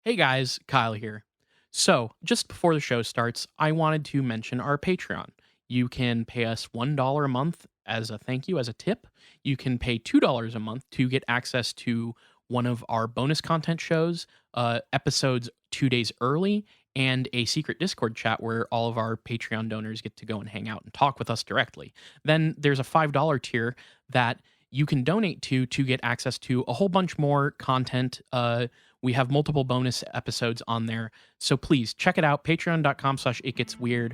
Hey guys, Kyle here. So, just before the show starts, I wanted to mention our Patreon. You can pay us $1 a month as a thank you, as a tip. You can pay $2 a month to get access to one of our bonus content shows, episodes 2 days early, and a secret Discord chat where all of our Patreon donors get to go and hang out and talk with us directly. Then there's a $5 tier that you can donate to get access to a whole bunch more content. We have multiple bonus episodes on there. So please check it out. Patreon.com/itgetsweird.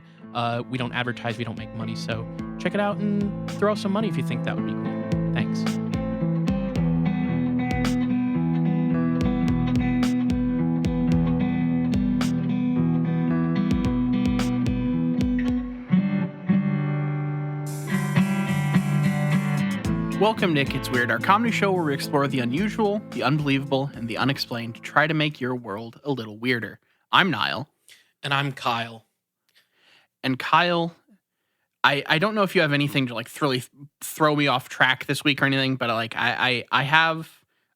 We don't advertise, we don't make money. So check it out and throw some money if you think that would be cool. Thanks. Welcome to It Gets Weird, our comedy show where we explore the unusual, the unbelievable, and the unexplained to try to make your world a little weirder. I'm Niall. And I'm Kyle. And Kyle, I don't know if you have anything to really throw me off track this week or anything, but I have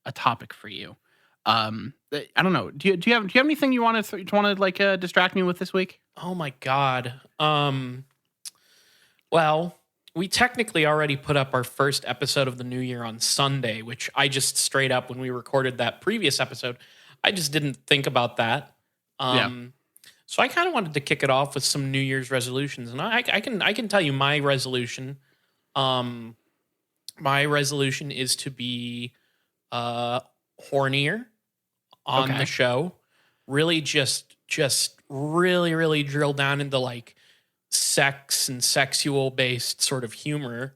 a topic for you. I don't know. Do you have anything you want to distract me with this week? Oh my god. Well, we technically already put up our first episode of the new year on Sunday, which I just straight up, when we recorded that previous episode, I just didn't think about that. So I kind of wanted to kick it off with some New Year's resolutions, and I can tell you my resolution. My resolution is to be hornier on the show. Really, just really drill down into like sex and sexual based sort of humor.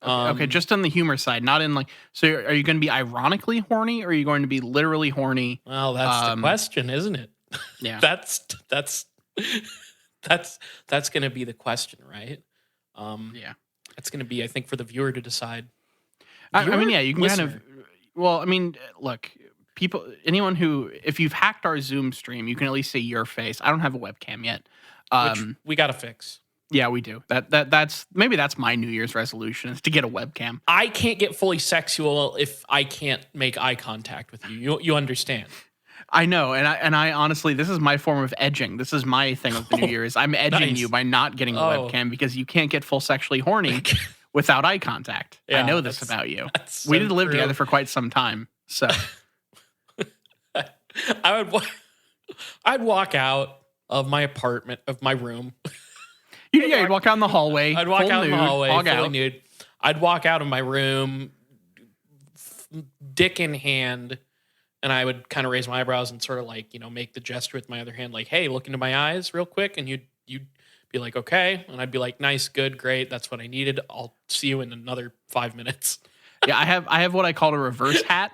Okay, just on the humor side, not in so are you going to be ironically horny or are you going to be literally horny? Well, that's the question, isn't it? Yeah. that's going to be the question, right? Yeah. That's going to be, I think, for the viewer to decide. I mean, yeah, you can look, anyone who, if you've hacked our Zoom stream, you can at least see your face. I don't have a webcam yet. Which we got to fix. Yeah, we do. That's my New Year's resolution is to get a webcam. I can't get fully sexual if I can't make eye contact with you. You understand? I know, and I honestly, this is my form of edging. This is my thing of the New Year is I'm edging you by not getting a webcam because you can't get full sexually horny without eye contact. Yeah, I know this about you. So we did live together for quite some time, so I'd walk out of my apartment, of my room. You'd walk out in the hallway. I'd walk out in the hallway, fully nude. nude. I'd walk out of my room, dick in hand, and I would kind of raise my eyebrows and sort of make the gesture with my other hand, like, "Hey, look into my eyes, real quick." And you'd be like, "Okay," and I'd be like, "Nice, good, great. That's what I needed. I'll see you in another 5 minutes." Yeah, I have what I call a reverse hat,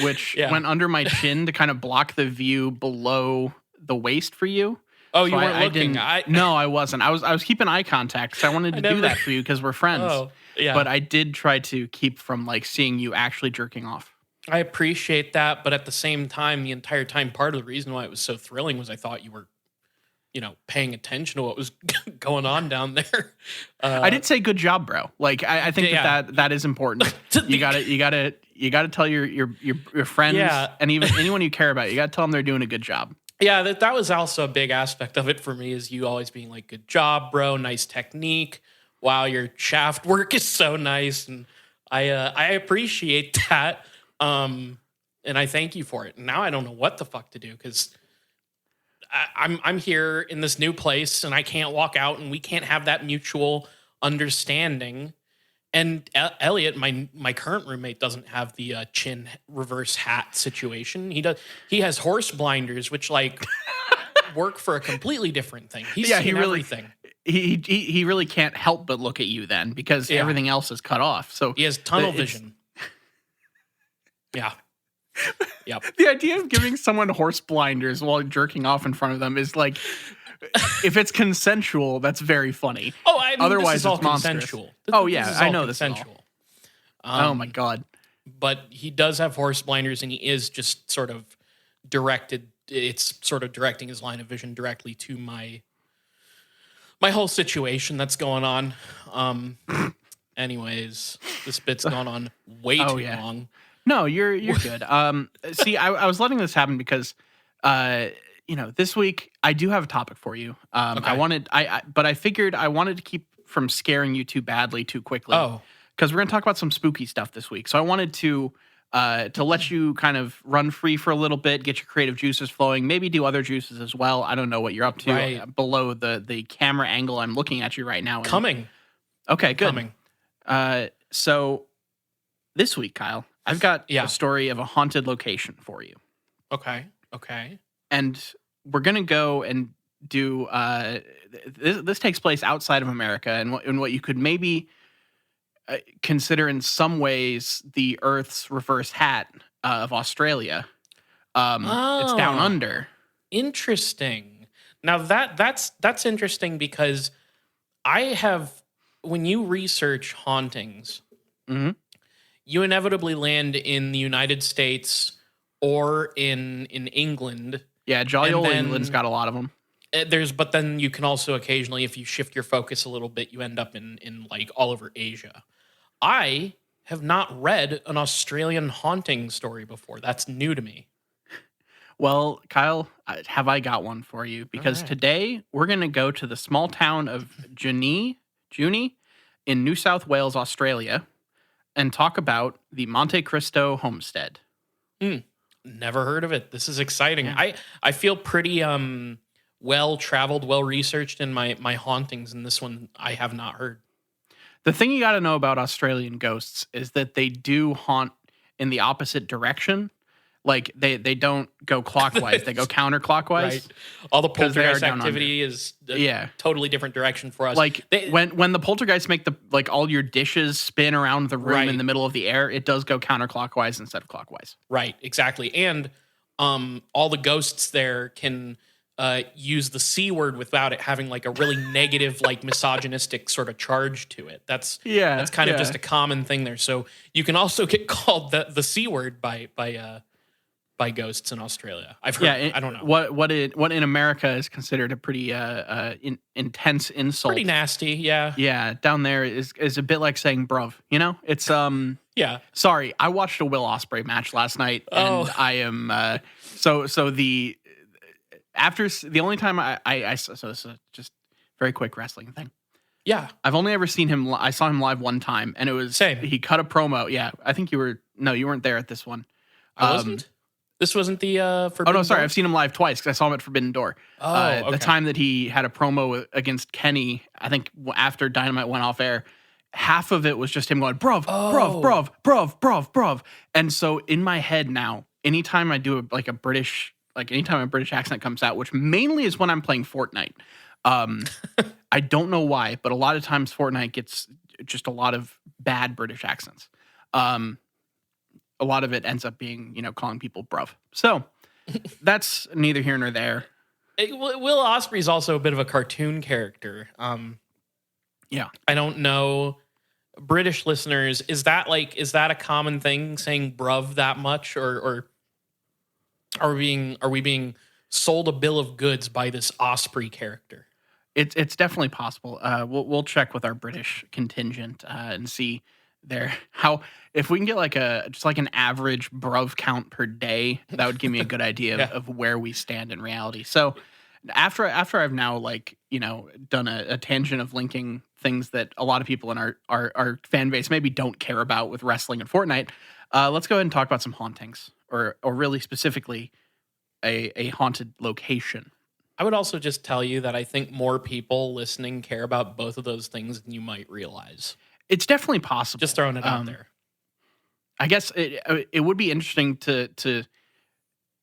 which went under my chin to kind of block the view below the waist for you. Oh, so you weren't looking? No, I wasn't. I was keeping eye contact because I wanted to do that for you because we're friends. Oh, yeah. But I did try to keep from seeing you actually jerking off. I appreciate that, but at the same time, the entire time, part of the reason why it was so thrilling was I thought you were, paying attention to what was going on down there. I did say good job, bro. I think that is important. You gotta tell your friends and even anyone you care about. You gotta tell them they're doing a good job. Yeah, that was also a big aspect of it for me, is you always being like, "Good job, bro. Nice technique. Wow, your shaft work is so nice." And I appreciate that. And I thank you for it. And now I don't know what the fuck to do because I'm here in this new place and I can't walk out and we can't have that mutual understanding. And Elliot, my current roommate, doesn't have the chin reverse hat situation. He has horse blinders, which work for a completely different thing. He's seen everything. He really can't help but look at you then because everything else is cut off. So he has tunnel vision. Yeah. Yep. The idea of giving someone horse blinders while jerking off in front of them is if it's consensual, that's very funny. Oh, I mean, otherwise this is all it's monstrous. Consensual. Oh yeah, I know consensual. This. Oh my god! But he does have horse blinders, and he is just sort of directed. It's sort of directing his line of vision directly to my whole situation that's going on. Anyways, this bit's gone on way too long. No, you're good. See, I was letting this happen because uh, this week I do have a topic for you. Okay. But I figured I wanted to keep from scaring you too badly too quickly Oh, because we're gonna talk about some spooky stuff this week. So I wanted to let you kind of run free for a little bit, get your creative juices flowing, maybe do other juices as well. I don't know what you're up to right. below the camera angle I'm looking at you right now. And Coming. okay, I'm good. coming. So this week, Kyle, I've got a Yeah. story of a haunted location for you. Okay. Okay. And we're gonna go and do this takes place outside of America, and what you could maybe consider in some ways the Earth's reverse hat of Australia. It's down Oh, under. interesting. Now that's interesting because I have when you research hauntings, Hmm. you inevitably land in the United States or in England. Yeah, jolly And old England's then got a lot of them. but then you can also occasionally, if you shift your focus a little bit, you end up in like all over Asia. I have not read an Australian haunting story before. That's new to me. Well, Kyle, have I got one for you? All Because right. today we're going to go to the small town of Junee in New South Wales, Australia, and talk about the Monte Cristo homestead. Hmm. Never heard of it. This is exciting. Yeah. I feel pretty well traveled, well researched in my hauntings, and this one I have not heard. The thing you got to know about Australian ghosts is that they do haunt in the opposite direction. Like they don't go clockwise, they go Right. counterclockwise All the because they are poltergeist down under. activity is a Yeah. totally different direction for us. Like They, when the poltergeists make the all your dishes spin around the room in Right. the middle of the air, it does go counterclockwise instead of clockwise. right, exactly. And all the ghosts there can use the C word without it having like a really negative, like misogynistic sort of charge to it. That's kind of just a common thing there. So you can also get called the C word by ghosts in Australia. I've heard. Yeah, I don't know. what in America is considered a pretty intense insult. Pretty nasty. Yeah. Yeah, down there is a bit like saying bruv, It's Yeah. sorry, I watched a Will Ospreay match last night and Oh. I am so the the only time so this is just very quick wrestling thing. Yeah. I've only ever seen him I saw him live one time and it was Same. he cut a promo. Yeah, I think you weren't there at this one. I wasn't. This wasn't the Oh Forbidden no, sorry. Door? I've seen him live twice because I saw him at Forbidden Door. Oh, okay. The time that he had a promo against Kenny, I think after Dynamite went off air, half of it was just him going bruv, bruv, Oh. bruv, bruv, bruv, bruv. And so in my head now, anytime I do anytime a British accent comes out, which mainly is when I'm playing Fortnite. I don't know why, but a lot of times Fortnite gets just a lot of bad British accents. A lot of it ends up being, calling people bruv. So that's neither here nor there. Will Ospreay's also a bit of a cartoon character. Yeah. I don't know. British listeners, is that a common thing saying bruv that much, or are we being sold a bill of goods by this Osprey character? It's definitely possible. We'll check with our British contingent and see how if we can get just an average bruv count per day, that would give me a good idea Yeah. of where we stand in reality. So after I've now done a tangent of linking things that a lot of people in our fan base maybe don't care about with wrestling and Fortnite, let's go ahead and talk about some hauntings or really specifically a haunted location. I would also just tell you that I think more people listening care about both of those things than you might realize. It's definitely possible. Just throwing it out there. I guess it would be interesting to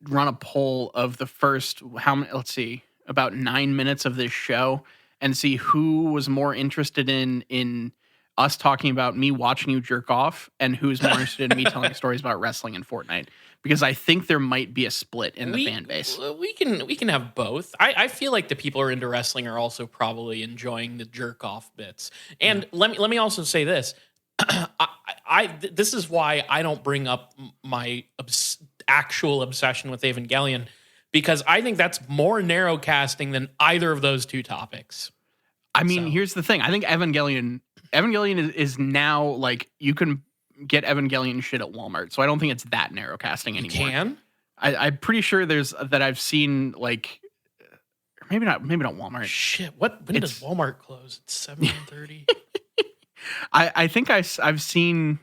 run a poll of the first let's see, about 9 minutes of this show and see who was more interested in us talking about me watching you jerk off and who's more interested in me telling stories about wrestling and Fortnite. Because I think there might be a split in the fan base. We can have both. I feel like the people who are into wrestling are also probably enjoying the jerk off bits. And let me also say this. This is why I don't bring up my actual obsession with Evangelion, because I think that's more narrow casting than either of those two topics. I mean, here's the thing. I think Evangelion is now you can get Evangelion shit at Walmart. So I don't think it's that narrow casting anymore. You can? I'm pretty sure there's that I've seen like maybe not Walmart. Shit, when does It's Walmart close? It's 7:30. I think I've seen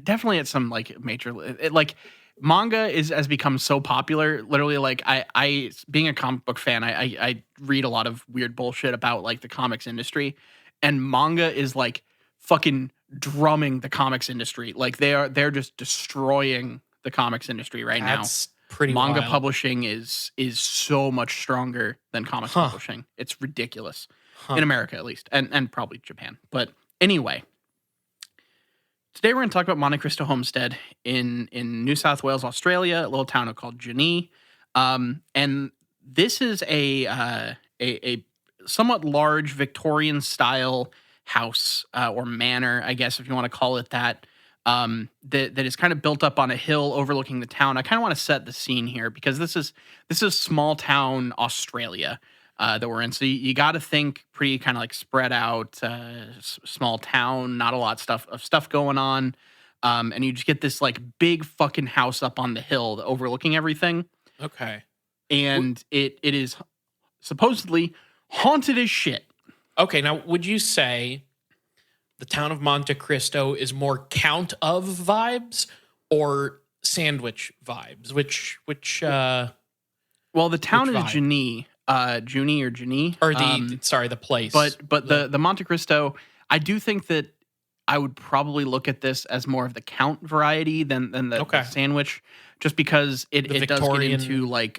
definitely at some like major like manga has become so popular. Literally, like I being a comic book fan, I read a lot of weird bullshit about like the comics industry, and manga is like fucking drumming the comics industry. Like they're just destroying the comics industry right now. That's pretty Manga wild. publishing is so much stronger than comics Huh. publishing. It's ridiculous Huh. in America at least, and probably Japan. But anyway, today we're going to talk about Monte Cristo Homestead in New South Wales, Australia, a little town called Junee. And this is a somewhat large Victorian style house or manor, I guess if you want to call it that. That is kind of built up on a hill overlooking the town. I kind of want to set the scene here because this is small town Australia that we're in. So you got to think pretty kind of like spread out, small town, not a lot of stuff going on, and you just get this like big fucking house up on the hill overlooking everything, Okay. and it is supposedly haunted as shit. Okay, now would you say the town of Monte Cristo is more Count of vibes or Sandwich vibes? Which Well, the town is vibe? Junee, Junee or Junee, or the place. but the Monte Cristo, I do think that I would probably look at this as more of the Count variety than the Okay. Sandwich, just because it does get Victorian- into like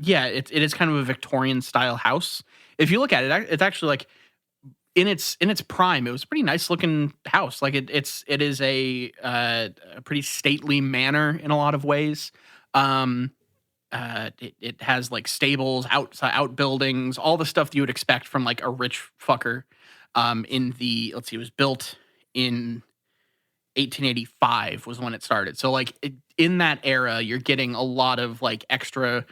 yeah, it is kind of a Victorian style house. If you look at it, it's actually like in its prime, it was a pretty nice looking house. Like it is a pretty stately manor in a lot of ways. It has like stables, outbuildings, all the stuff that you would expect from like a rich fucker. In the let's see, it was built in 1885 was when it started. So like in that era, you're getting a lot of like extra,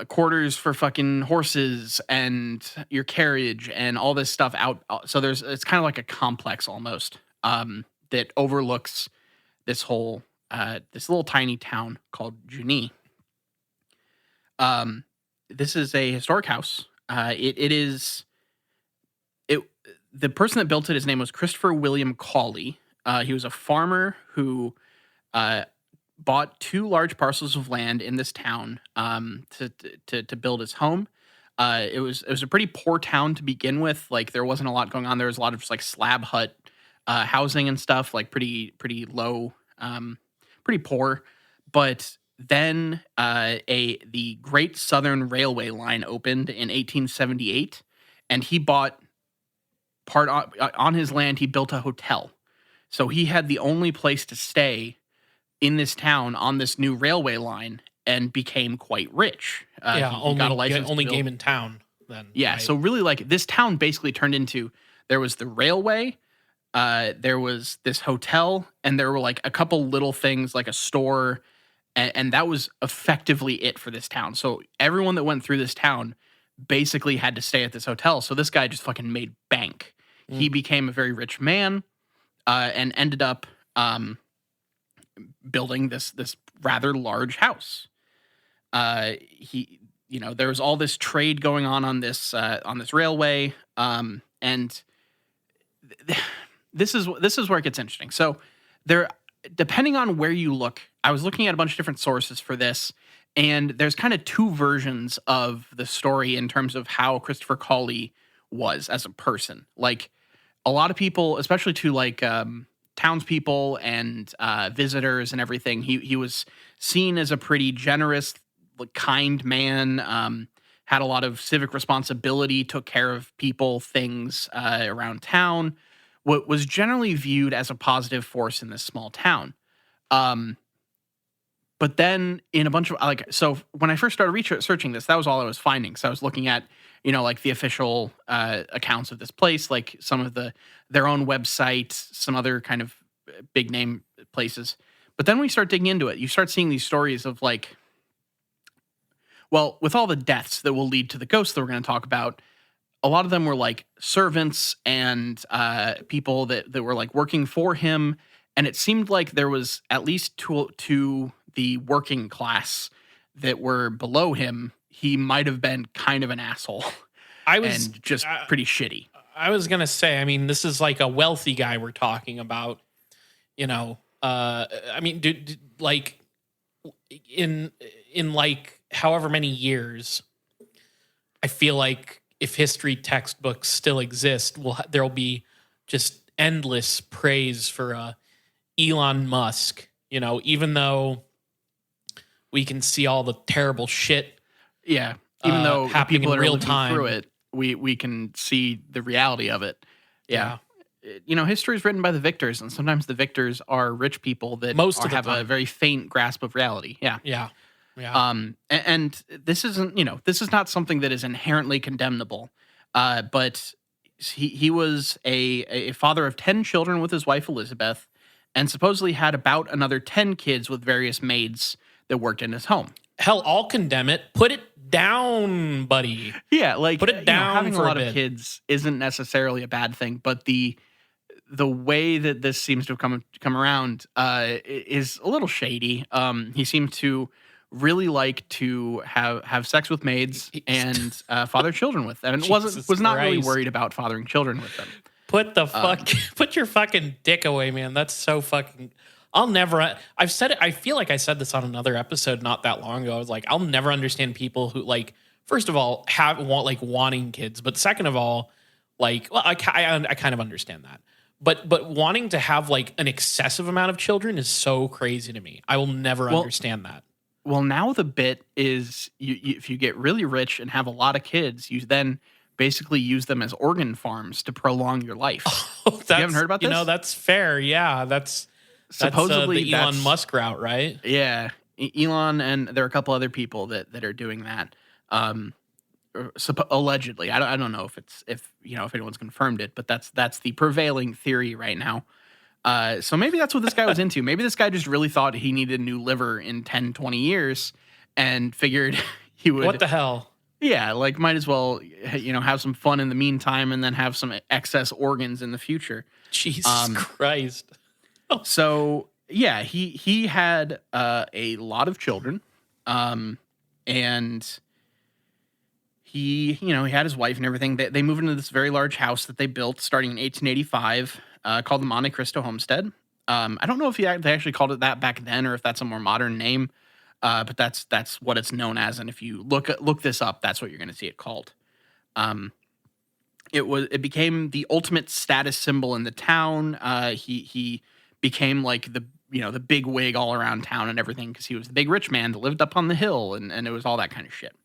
quarters for fucking horses and your carriage and all this stuff out. So it's kind of like a complex almost that overlooks this whole this little tiny town called Junee. This is a historic house. The person that built it, his name was Christopher William Cawley. He was a farmer who bought 2 large parcels of land in this town to build his home. It was a pretty poor town to begin with. Like there wasn't a lot going on. There was a lot of just like slab hut housing and stuff, like pretty low, pretty poor. But then the Great Southern Railway line opened in 1878, and he bought part on his land. He built a hotel, so he had the only place to stay in this town on this new railway line, and became quite rich. He got a license. Only game in town. Then Yeah, right? so really, like this town basically turned into there was the railway, there was this hotel, and there were like a couple little things like a store, and that was effectively it for this town. So everyone that went through this town basically had to stay at this hotel. So this guy just fucking made bank. He became a very rich man, and ended up building this rather large house. There was all this trade going on this railway, and this is where it gets interesting. So there, depending on where you look, I was looking at a bunch of different sources for this, and there's kind of 2 versions of the story in terms of how Christopher Cawley was as a person. Like a lot of people, especially to like townspeople and visitors and everything, he was seen as a pretty generous, like, kind man. Had a lot of civic responsibility, took care of people, things around town. What was generally viewed as a positive force in this small town. But then in a bunch of so when I first started researching this, that was all I was finding. So I was looking at, like the official accounts of this place, like some of their own website, some other kind of big name places. But then we start digging into it. You start seeing these stories of like, well, with all the deaths that will lead to the ghosts that we're going to talk about, a lot of them were like servants and people that were like working for him. and it seemed like there was at least to the working class that were below him, he might have been kind of an asshole I was and just pretty shitty. I was gonna say, I mean, this is like a wealthy guy we're talking about, you know. I mean, like in like however many years, I feel like if history textbooks still exist, there'll be just endless praise for Elon Musk. You know, even though we can see all the terrible shit, Yeah, even though the happening people in that are real living time. through it, we can see the reality of it. Yeah. History is written by the victors, and sometimes the victors are rich people that Most of the have a time. very faint grasp of reality. Yeah. Yeah, yeah. And this isn't, this is not something that is inherently condemnable. But he was a father of 10 children with his wife Elizabeth, and supposedly had about another 10 kids with various maids that worked in his home. Hell, I'll condemn it. Put it down, buddy. Yeah, like Put it down having for a a lot of bit. kids isn't necessarily a bad thing, but the way that this seems to have come around is a little shady. He seemed to really like to have sex with maids and father children with them, and Jesus was not really Christ. worried about fathering children with them. Put your fucking dick away, man. That's so fucking. I've said it. I feel like I said this on another episode not that long ago. I was like, I'll never understand people who, like, first of all, wanting kids, but second of all, like, well, I kind of understand that. But wanting to have like an excessive amount of children is so crazy to me. I will never understand that. Well, now the bit is if you get really rich and have a lot of kids, you then basically use them as organ farms to prolong your life. You haven't heard about this? You know, that's fair. Yeah, that's supposedly the Elon Musk route, right? Yeah, Elon, and there are a couple other people that are doing that. Allegedly, I don't know if anyone's confirmed it, but that's the prevailing theory right now. So maybe that's what this guy was into. Maybe this guy just really thought he needed a new liver in 10, 20 years and figured he would. What the hell? Yeah, like might as well, have some fun in the meantime and then have some excess organs in the future. Jesus Christ. So yeah, he had a lot of children, and he had his wife and everything. They moved into this very large house that they built starting in 1885, called the Monte Cristo homestead. I don't know if they actually called it that back then or if that's a more modern name, but that's what it's known as. And if you look this up, that's what you're going to see it called. It became the ultimate status symbol in the town. He became like the big wig all around town and everything because he was the big rich man that lived up on the hill, and it was all that kind of shit.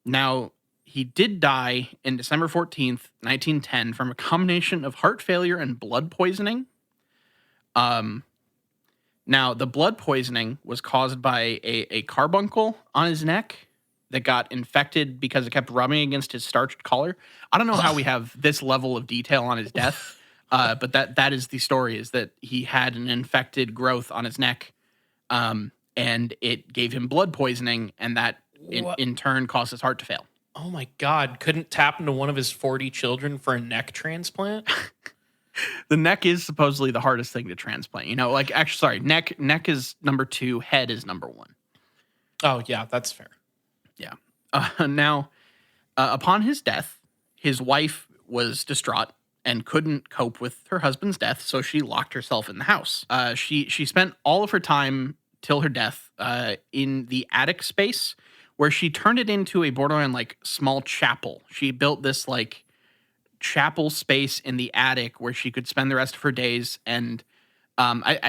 Now, he did die in December 14th, 1910 from a combination of heart failure and blood poisoning. Now, the blood poisoning was caused by a carbuncle on his neck that got infected because it kept rubbing against his starched collar. I don't know how we have this level of detail on his death, but that is the story, is that he had an infected growth on his neck, and it gave him blood poisoning, and that in turn caused his heart to fail. Oh my God. Couldn't tap into one of his 40 children for a neck transplant? The neck is supposedly the hardest thing to transplant. Neck is number 2, head is number 1. Oh, yeah, that's fair. Yeah. Now, upon his death, his wife was distraught and couldn't cope with her husband's death, so she locked herself in the house. She spent all of her time till her death in the attic space, where she turned it into a borderline like small chapel. She built this like chapel space in the attic where she could spend the rest of her days. And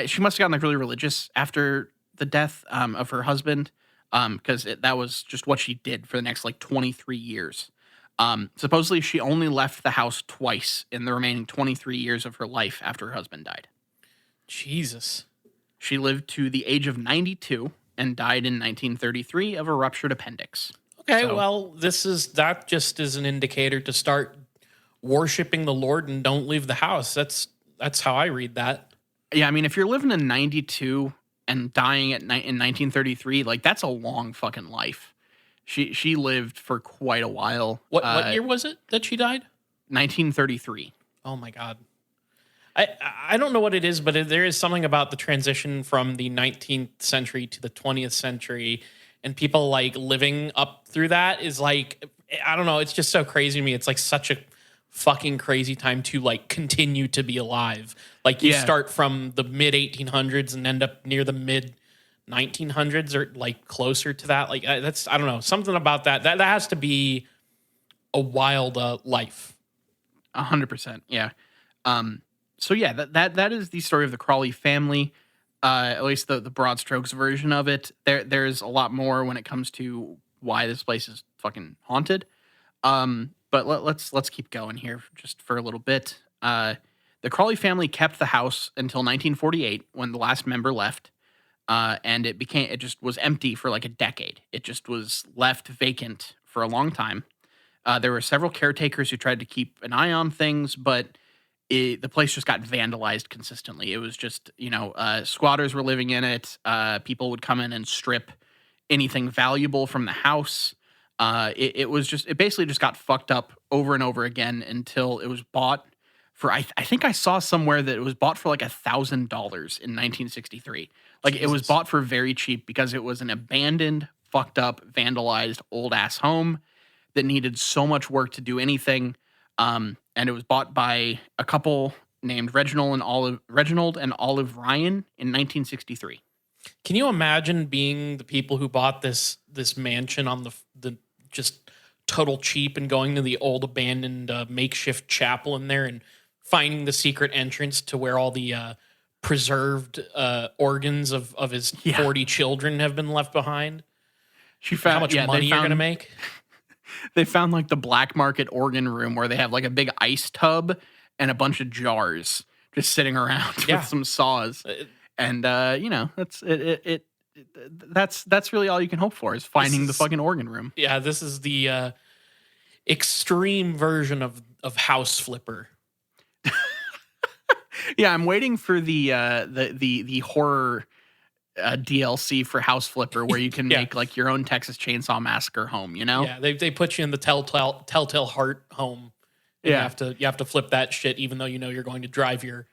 she must have gotten like really religious after the death of her husband, because that was just what she did for the next like 23 years. Supposedly she only left the house twice in the remaining 23 years of her life after her husband died. Jesus. She lived to the age of 92 and died in 1933 of a ruptured appendix. Okay, well, that just is an indicator to start worshiping the Lord and don't leave the house. That's how I read that. Yeah, I mean, if you're living in 92 and dying in 1933, like that's a long fucking life. She lived for quite a while. What year was it that she died? 1933. Oh my God. I don't know what it is, but there is something about the transition from the 19th century to the 20th century, and people like living up through that is like, I don't know. It's just so crazy to me. It's like such a fucking crazy time to like continue to be alive. Like you Yeah. start from the mid 1800s and end up near the mid 1900s or like closer to that. Like that's, I don't know, something about that has to be a wild life. 100%. Yeah. Um, so yeah, that is the story of the Crawley family. At least the broad strokes version of it. There's a lot more when it comes to why this place is fucking haunted. But let's keep going here just for a little bit. The Crawley family kept the house until 1948 when the last member left. And it just was empty for like a decade. It just was left vacant for a long time. There were several caretakers who tried to keep an eye on things, but the place just got vandalized consistently. It was just, squatters were living in it. People would come in and strip anything valuable from the house. It basically just got fucked up over and over again until it was bought for, I think I saw somewhere that it was bought for like $1,000 in 1963. Like it was Jesus. bought for very cheap because it was an abandoned, fucked up, vandalized old ass home that needed so much work to do anything. And it was bought by a couple named Reginald and Olive Ryan in 1963. Can you imagine being the people who bought this mansion on the just total cheap and going to the old abandoned makeshift chapel in there and finding the secret entrance to where all the preserved organs of his Yeah. 40 children have been left behind? She How found much yeah, money you're gonna make? they found like the black market organ room where they have like a big ice tub and a bunch of jars just sitting around Yeah. with some saws. Uh, And that's really all you can hope for is finding the is- fucking organ room. Yeah, this is the extreme version of House Flipper. Yeah, I'm waiting for the horror DLC for House Flipper where you can Yeah. make like your own Texas Chainsaw Massacre home, you know? Yeah, they put you in the telltale heart home. And Yeah. you have to flip that shit, even though you know you're going to drive your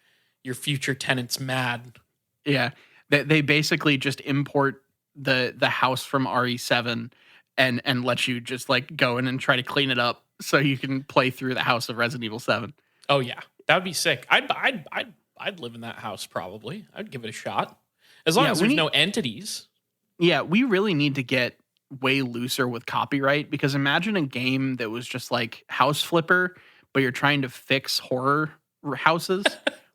future tenants mad. Yeah. They basically just import the house from RE7 and let you just like go in and try to clean it up so you can play through the house of Resident Evil 7. Oh yeah, that would be sick. I'd live in that house probably. I'd give it a shot as long Yeah, as we there's need- no entities. Yeah, we really need to get way looser with copyright because imagine a game that was just like House Flipper, but you're trying to fix horror houses,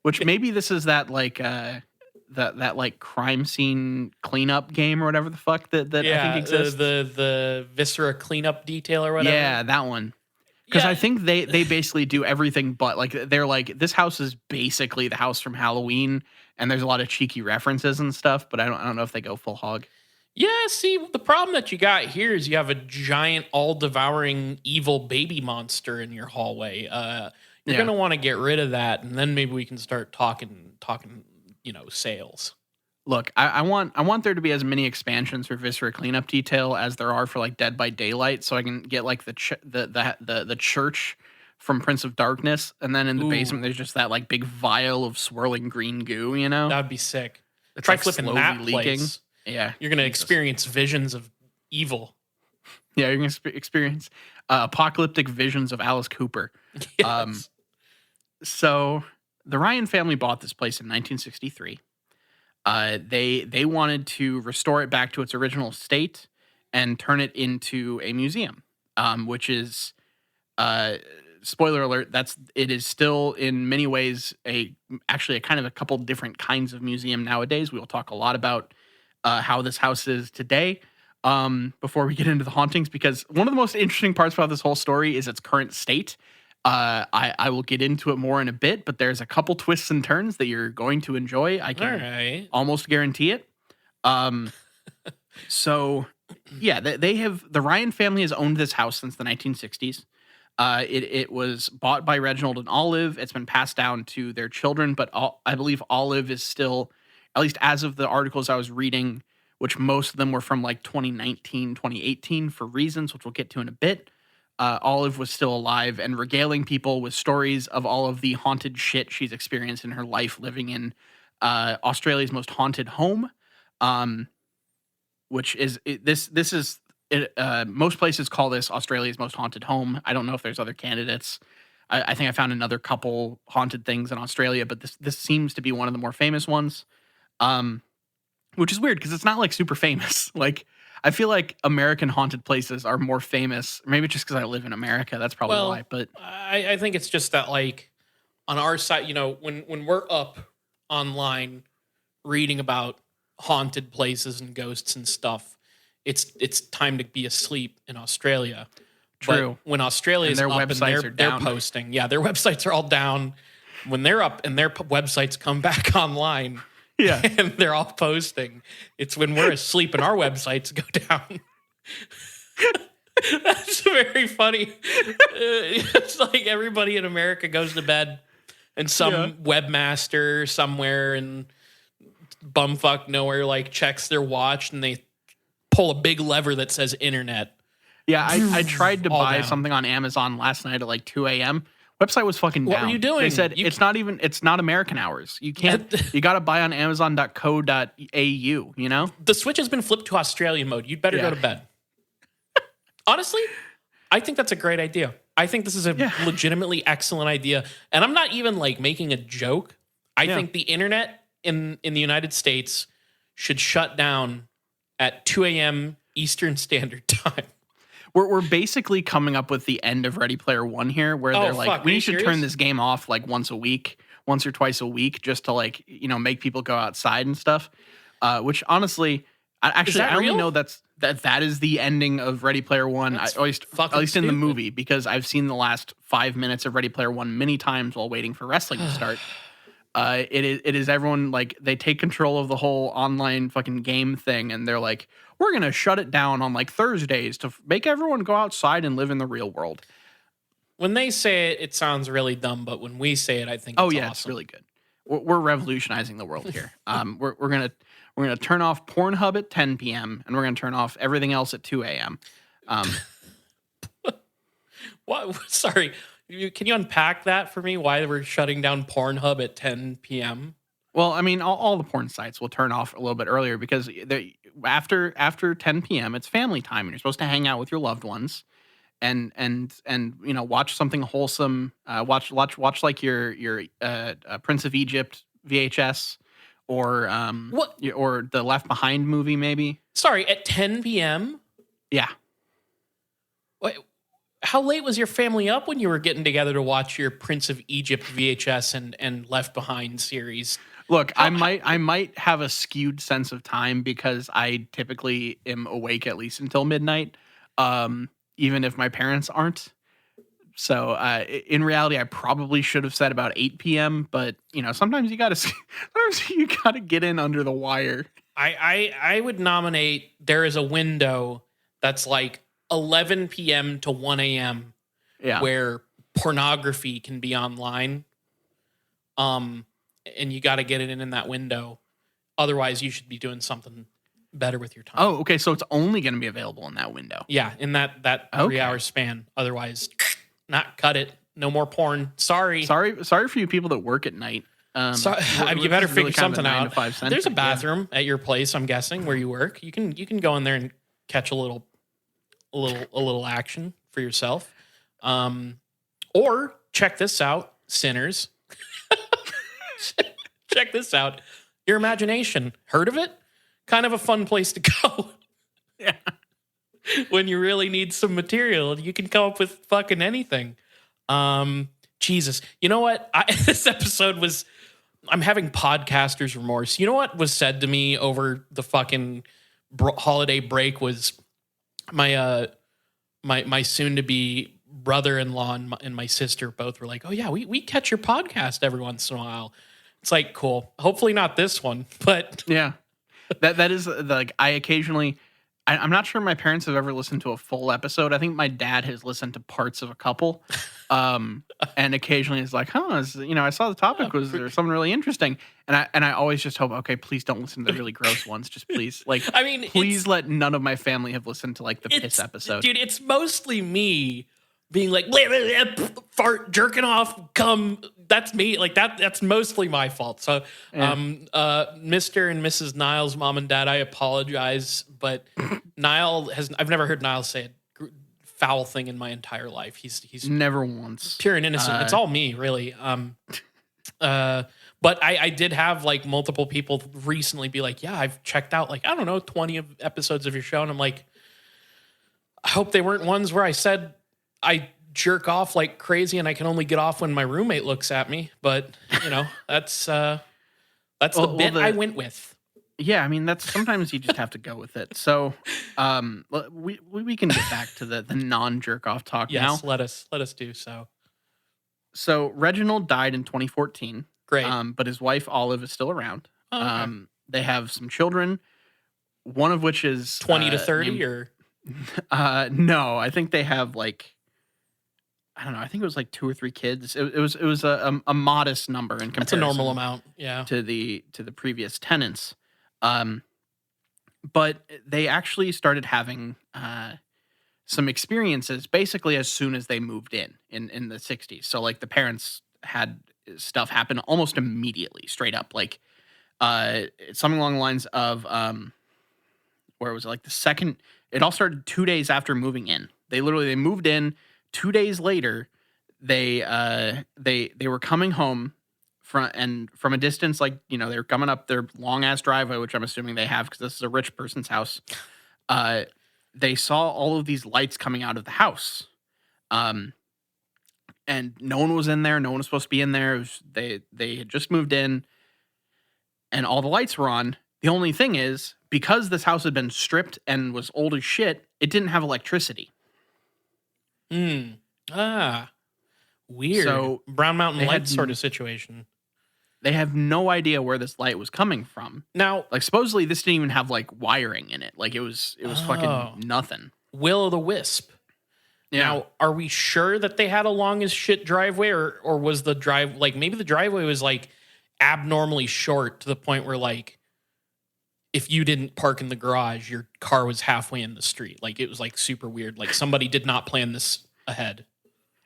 which maybe this is that like that like crime scene cleanup game or whatever the fuck that I Yeah, think exists. the viscera cleanup detail or whatever. Yeah, that one. Because Yeah. I think they basically do everything but like they're like this house is basically the house from Halloween, and there's a lot of cheeky references and stuff, but I don't know if they go full hog. Yeah, see, the problem that you got here is you have a giant, all-devouring, evil baby monster in your hallway. You're Yeah. gonna want to get rid of that, and then maybe we can start talking, sales. Look, I want there to be as many expansions for Viscera cleanup detail as there are for like Dead by Daylight, so I can get like the church from Prince of Darkness, and then in the Ooh. basement there's just that like big vial of swirling green goo, you know? That'd be sick. It's Try like flipping slowly that leaking. place. Yeah, You're gonna Jesus. experience visions of evil. Yeah, you're gonna experience apocalyptic visions of Alice Cooper. Yes. So the Ryan family bought this place in 1963. They wanted to restore it back to its original state and turn it into a museum, which is spoiler alert. It is still in many ways actually a kind of a couple different kinds of museum nowadays. We will talk a lot about how this house is today. Before we get into the hauntings, because one of the most interesting parts about this whole story is its current state. I will get into it more in a bit, but there's a couple twists and turns that you're going to enjoy. I All can right. almost guarantee it. So yeah, the Ryan family has owned this house since the 1960s. It was bought by Reginald and Olive. It's been passed down to their children, but I believe Olive is still, at least as of the articles I was reading, which most of them were from like 2019, 2018 for reasons, which we'll get to in a bit. Olive was still alive and regaling people with stories of all of the haunted shit she's experienced in her life living in Australia's most haunted home, um, which is this is most places call this Australia's most haunted home. I don't know if there's other candidates. I think I found another couple haunted things in Australia, but this seems to be one of the more famous ones. Which is weird because it's not like super famous. Like I feel like American haunted places are more famous. Maybe just because I live in America, that's probably why. But I think it's just that like on our side, when we're up online reading about haunted places and ghosts and stuff, it's time to be asleep in Australia. True. But when Australia's their up websites and are they're down. posting, their websites are all down. When they're up and their websites come back online, Yeah. and they're all posting, it's when we're asleep and our websites go down. That's very funny. It's like everybody in America goes to bed, and some webmaster somewhere in bumfuck nowhere like checks their watch and they pull a big lever that says internet. Yeah, I tried to All buy down. something on Amazon last night at like 2 a.m. Website was fucking down. What were you doing? They said it's not American hours. You can't. You got to buy on Amazon.co.au. You know. The switch has been flipped to Australian mode. You'd better go to bed. Honestly, I think that's a great idea. I think this is a legitimately excellent idea. And I'm not even like making a joke. I think the internet in the United States should shut down at 2 a.m. Eastern Standard Time. We're basically coming up with the end of Ready Player One here, where they're like, fuck, we should turn this game off like once or twice a week, just to like make people go outside and stuff. Which honestly, I only know that is the ending of Ready Player One. At least in the movie, because I've seen the last 5 minutes of Ready Player One many times while waiting for wrestling to start. It is everyone like they take control of the whole online fucking game thing, and they're like, we're gonna shut it down on like Thursdays to make everyone go outside and live in the real world. When they say it, it sounds really dumb, but when we say it, I think it's awesome. It's really good. We're revolutionizing the world here. We're gonna turn off Pornhub at 10 p.m. and we're gonna turn off everything else at 2 a.m. What? Sorry. Can you unpack that for me? Why we're shutting down Pornhub at 10 p.m.? Well, I mean, all the porn sites will turn off a little bit earlier because after 10 p.m. it's family time and you're supposed to hang out with your loved ones and watch something wholesome. Watch like your Prince of Egypt VHS or or the Left Behind movie maybe. Sorry, at 10 p.m. Yeah. Wait. How late was your family up when you were getting together to watch your Prince of Egypt VHS and Left Behind series? Look, I might have a skewed sense of time because I typically am awake at least until midnight, even if my parents aren't. So in reality, I probably should have said about 8 p.m. But sometimes you gotta get in under the wire. I would nominate. There is a window that's like 11 p.m. to 1 a.m. where pornography can be online. And you got to get it in that window. Otherwise, you should be doing something better with your time. Oh, okay. So it's only going to be available in that window. Yeah, in that 3 hour span. Otherwise, not cut it. No more porn. Sorry for you people that work at night. You better figure something out. There's a bathroom at your place, I'm guessing, where you work. You can go in there and catch a little action for yourself. Or check this out, sinners. Check this out. Your imagination. Heard of it? Kind of a fun place to go. Yeah. When you really need some material, you can come up with fucking anything. Jesus. You know what? This episode was... I'm having podcaster's remorse. You know what was said to me over the fucking holiday break was my soon-to-be brother-in-law and my sister both were like, oh yeah, we catch your podcast every once in a while. It's like, cool. Hopefully not this one, but yeah, that is like, I occasionally, I'm not sure my parents have ever listened to a full episode. I think my dad has listened to parts of a couple. And occasionally is like, I saw the topic. Was there something really interesting? And I always just hope, okay, please don't listen to the really gross ones. Just please, like, I mean, please let none of my family have listened to like the piss episode. Dude, it's mostly me being like "Bleh, bleh, bleh, fart, jerking off, come. That's me. Like that's mostly my fault. So, Yeah. Mr. and Mrs. Niles, mom and dad, I apologize, but I've never heard Niles say a foul thing in my entire life. He's Never once. pure and innocent. It's all me, really. But I did have like multiple people recently be like, yeah, I've checked out like, I don't know, 20 episodes of your show. And I'm like, I hope they weren't ones where I said I jerk off like crazy and I can only get off when my roommate looks at me. But that's the bit I went with. Yeah, I mean that's sometimes you just have to go with it. So, we can get back to the non jerk off talk now. Yes, let us do so. So Reginald died in 2014. Great. But his wife Olive is still around. Oh, okay. They have some children, one of which is 20 to 30 or no, I think they have like, I don't know. I think it was like 2 or 3 kids. It was a modest number in comparison. that's a normal amount. Yeah. To the previous tenants. But they actually started having some experiences basically as soon as they moved in the 60s. So like the parents had stuff happen almost immediately, straight up. Like something along the lines of where was it like the second? It all started 2 days after moving in. They moved in 2 days later. They were coming home from a distance, like they were coming up their long ass driveway, which I'm assuming they have because this is a rich person's house. They saw all of these lights coming out of the house, and no one was in there. No one was supposed to be in there. They had just moved in, and all the lights were on. The only thing is, because this house had been stripped and was old as shit, it didn't have electricity. Weird. So Brown Mountain Lights sort of situation. They have no idea where this light was coming from. Now, like supposedly this didn't even have like wiring in it. Like it was fucking nothing. Will o' the Wisp. Yeah. Now, are we sure that they had a long as shit driveway, or was the drive like maybe the driveway was like abnormally short to the point where like if you didn't park in the garage, your car was halfway in the street. Like it was like super weird. Like somebody did not plan this ahead.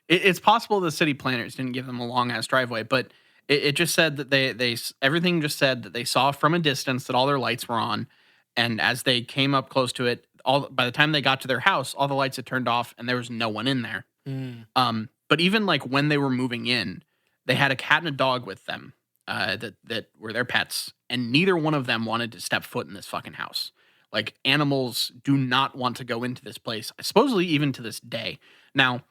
It's possible the city planners didn't give them a long ass driveway, but it just said that they everything just said that they saw from a distance that all their lights were on, and as they came up close to it, by the time they got to their house, all the lights had turned off and there was no one in there. But even like when they were moving in, they had a cat and a dog with them that were their pets, and neither one of them wanted to step foot in this fucking house. Like animals do not want to go into this place, supposedly even to this day. Now,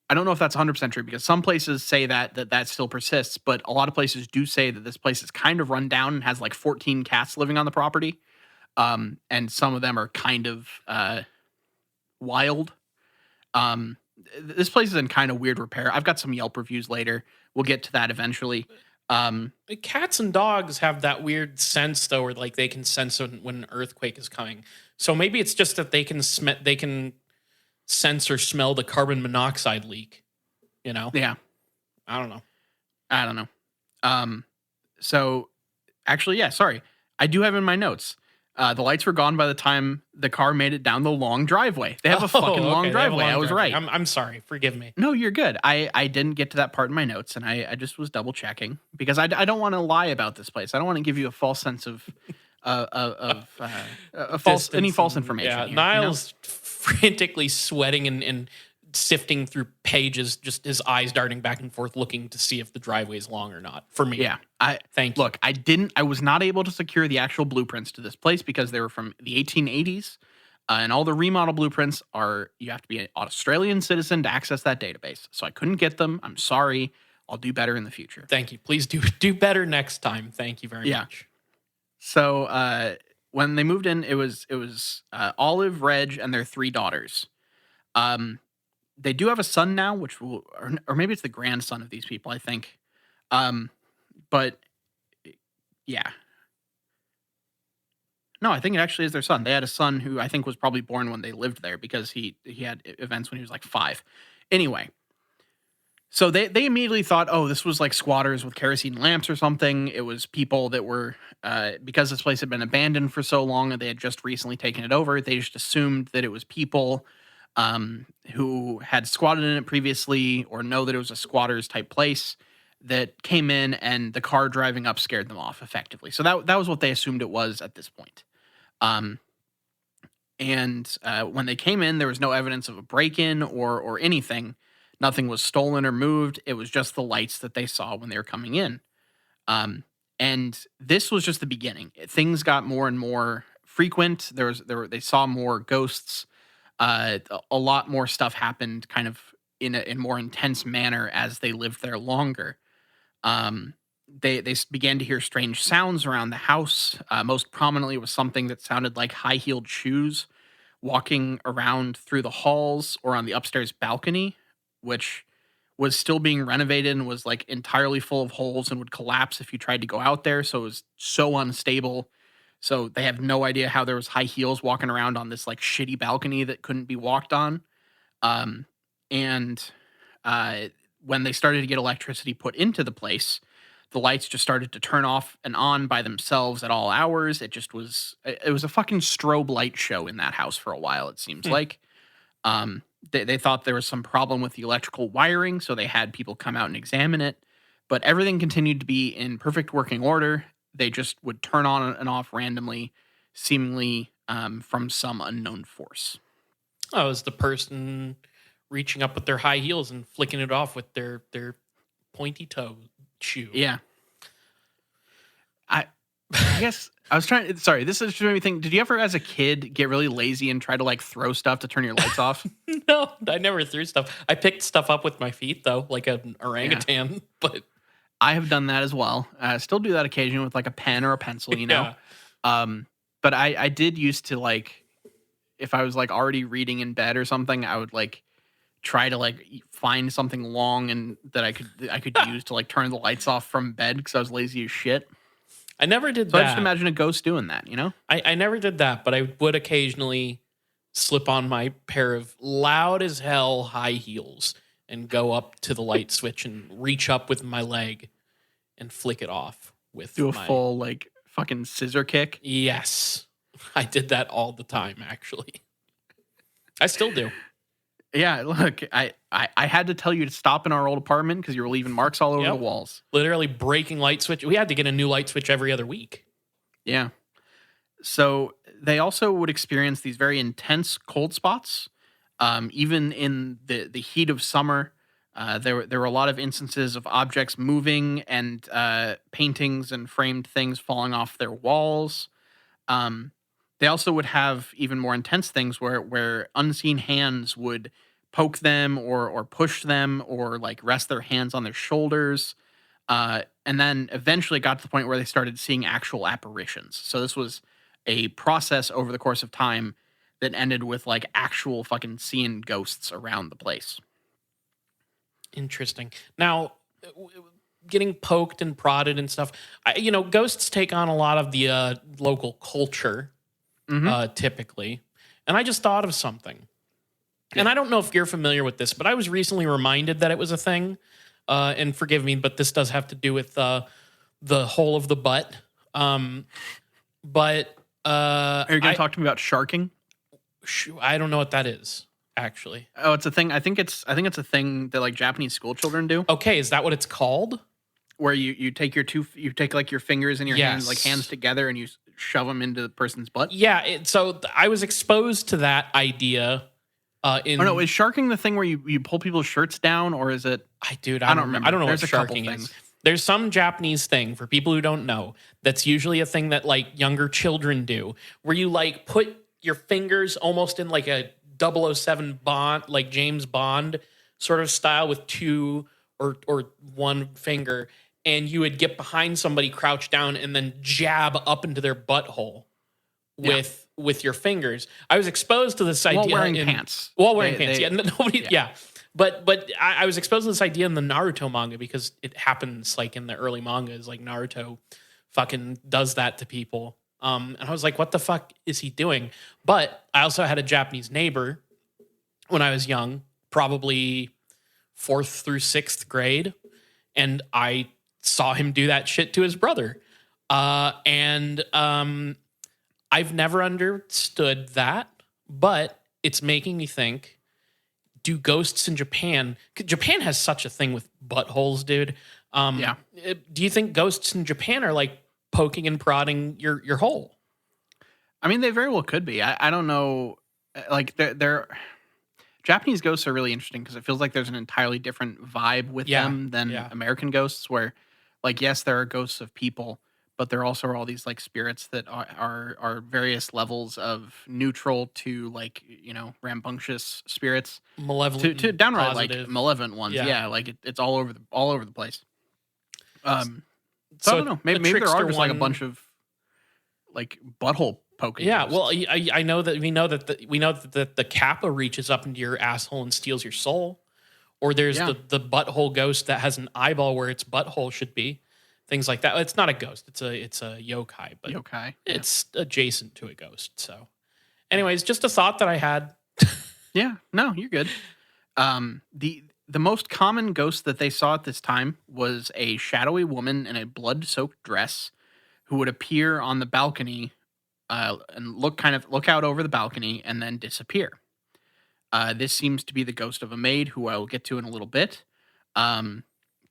I don't know if that's 100% true because some places say that still persists, but a lot of places do say that this place is kind of run down and has like 14 cats living on the property. And some of them are kind of wild. This place is in kind of weird repair. I've got some Yelp reviews later. We'll get to that eventually. Cats and dogs have that weird sense though, where like they can sense when an earthquake is coming. So maybe it's just that they can sense or smell the carbon monoxide leak, Yeah. I don't know. So actually, yeah, sorry. I do have in my notes. The lights were gone by the time the car made it down the long driveway. They have a fucking long driveway. I was right. I'm sorry. Forgive me. No, you're good. I didn't get to that part in my notes, and I just was double checking because I don't want to lie about this place. I don't want to give you a false sense of false information. Yeah, here, Niles frantically sweating and sifting through pages, just his eyes darting back and forth, looking to see if the driveway is long or not. For me, yeah. Thank you. Look, I was not able to secure the actual blueprints to this place because they were from the 1880s, and all the remodel blueprints you have to be an Australian citizen to access that database. So I couldn't get them. I'm sorry. I'll do better in the future. Thank you. Please do better next time. Thank you very much. So when they moved in, it was Olive, Reg, and their 3 daughters. They do have a son now, which or maybe it's the grandson of these people, I think. But yeah. No, I think it actually is their son. They had a son who I think was probably born when they lived there because he had events when he was like 5. Anyway. So they immediately thought, oh, this was like squatters with kerosene lamps or something. It was people that were, because this place had been abandoned for so long and they had just recently taken it over, they just assumed that it was people who had squatted in it previously or know that it was a squatters type place that came in, and the car driving up scared them off effectively. So that was what they assumed it was at this point. Um, and when they came in, there was no evidence of a break-in or anything. Nothing was stolen or moved. It was just the lights that they saw when they were coming in. Um, and this was just the beginning. Things got more and more frequent. They saw more ghosts. A lot more stuff happened, kind of in a more intense manner as they lived there longer. They began to hear strange sounds around the house. Most prominently was something that sounded like high-heeled shoes walking around through the halls or on the upstairs balcony, which was still being renovated and was like entirely full of holes and would collapse if you tried to go out there. So it was so unstable. So they have no idea how there was high heels walking around on this like shitty balcony that couldn't be walked on. And when they started to get electricity put into the place, the lights just started to turn off and on by themselves at all hours. It was a fucking strobe light show in that house for a while, it seems like. They thought there was some problem with the electrical wiring, so they had people come out and examine it. But everything continued to be in perfect working order. They just would turn on and off randomly, seemingly from some unknown force. Oh, it was the person reaching up with their high heels and flicking it off with their pointy toe shoe. Yeah. I guess I was trying. Sorry, this is just made me think. Did you ever, as a kid, get really lazy and try to like throw stuff to turn your lights off? No, I never threw stuff. I picked stuff up with my feet though, like an orangutan. Yeah. But I have done that as well. I still do that occasionally with like a pen or a pencil, you know. Yeah. But I did used to like, if I was like already reading in bed or something, I would like try to like find something long and that I could use to like turn the lights off from bed because I was lazy as shit. I never did so that. I just imagine a ghost doing that, you know? I never did that, but I would occasionally slip on my pair of loud as hell high heels and go up to the light switch and reach up with my leg and flick it off with do a full like fucking scissor kick. Yes. I did that all the time, actually. I still do. Yeah, look, I had to tell you to stop in our old apartment because you were leaving marks all over the walls. Literally breaking light switch. We had to get a new light switch every other week. Yeah. So they also would experience these very intense cold spots. Even in the heat of summer, there were a lot of instances of objects moving and paintings and framed things falling off their walls. They also would have even more intense things where unseen hands would poke them or push them or like rest their hands on their shoulders. And then eventually got to the point where they started seeing actual apparitions. So this was a process over the course of time that ended with like actual fucking seeing ghosts around the place. Interesting. Now, getting poked and prodded and stuff, ghosts take on a lot of the local culture. Typically. And I just thought of something. Yeah. And I don't know if you're familiar with this, but I was recently reminded that it was a thing. And forgive me, but this does have to do with the hole of the butt. Are you going to talk to me about sharking? I don't know what that is, actually. Oh, it's a thing. I think it's a thing that like Japanese school children do. Okay, is that what it's called? Where you take like your fingers and your hands, like hands together, and you shove them into the person's butt. Yeah. So I was exposed to that idea. Is sharking the thing where you pull people's shirts down, or is it? I don't remember. I don't know what sharking is. There's some Japanese thing for people who don't know. That's usually a thing that like younger children do, where you like put your fingers almost in like a 007 Bond, like James Bond sort of style with two or one finger. And you would get behind somebody, crouch down, and then jab up into their butthole with your fingers. I was exposed to this idea while wearing pants. But I was exposed to this idea in the Naruto manga because it happens like in the early mangas. Like Naruto fucking does that to people. And I was like, what the fuck is he doing? But I also had a Japanese neighbor when I was young, probably 4th through 6th grade, and I saw him do that shit to his brother. And I've never understood that, but it's making me think do ghosts in Japan? 'Cause Japan has such a thing with buttholes, dude. Yeah. Do you think ghosts in Japan are like poking and prodding your hole? I mean, they very well could be. I don't know. Like they're Japanese ghosts are really interesting because it feels like there's an entirely different vibe with Yeah, them than yeah. American ghosts. Where, like, yes, there are ghosts of people, but there also are all these like spirits that are various levels of neutral to like rambunctious spirits Malevolent to and downright like positive. malevolent ones. Yeah. Yeah, like it's all over the place. Um, so I So don't know. a Maybe there are trickster just like a one. bunch of like butthole poking Yeah, well, ghosts. I know that we know that the kappa reaches up into your asshole and steals your soul, or there's Yeah, the butthole ghost that has an eyeball where its butthole should be, things like that. It's not a ghost; it's a yokai, but yokai. Yeah, it's adjacent to a ghost. So, anyways, just a thought that I had. yeah. No, you're good. The most common ghost that they saw at this time was a shadowy woman in a blood-soaked dress who would appear on the balcony and look out over the balcony and then disappear. This seems to be the ghost of a maid who I will get to in a little bit. Um,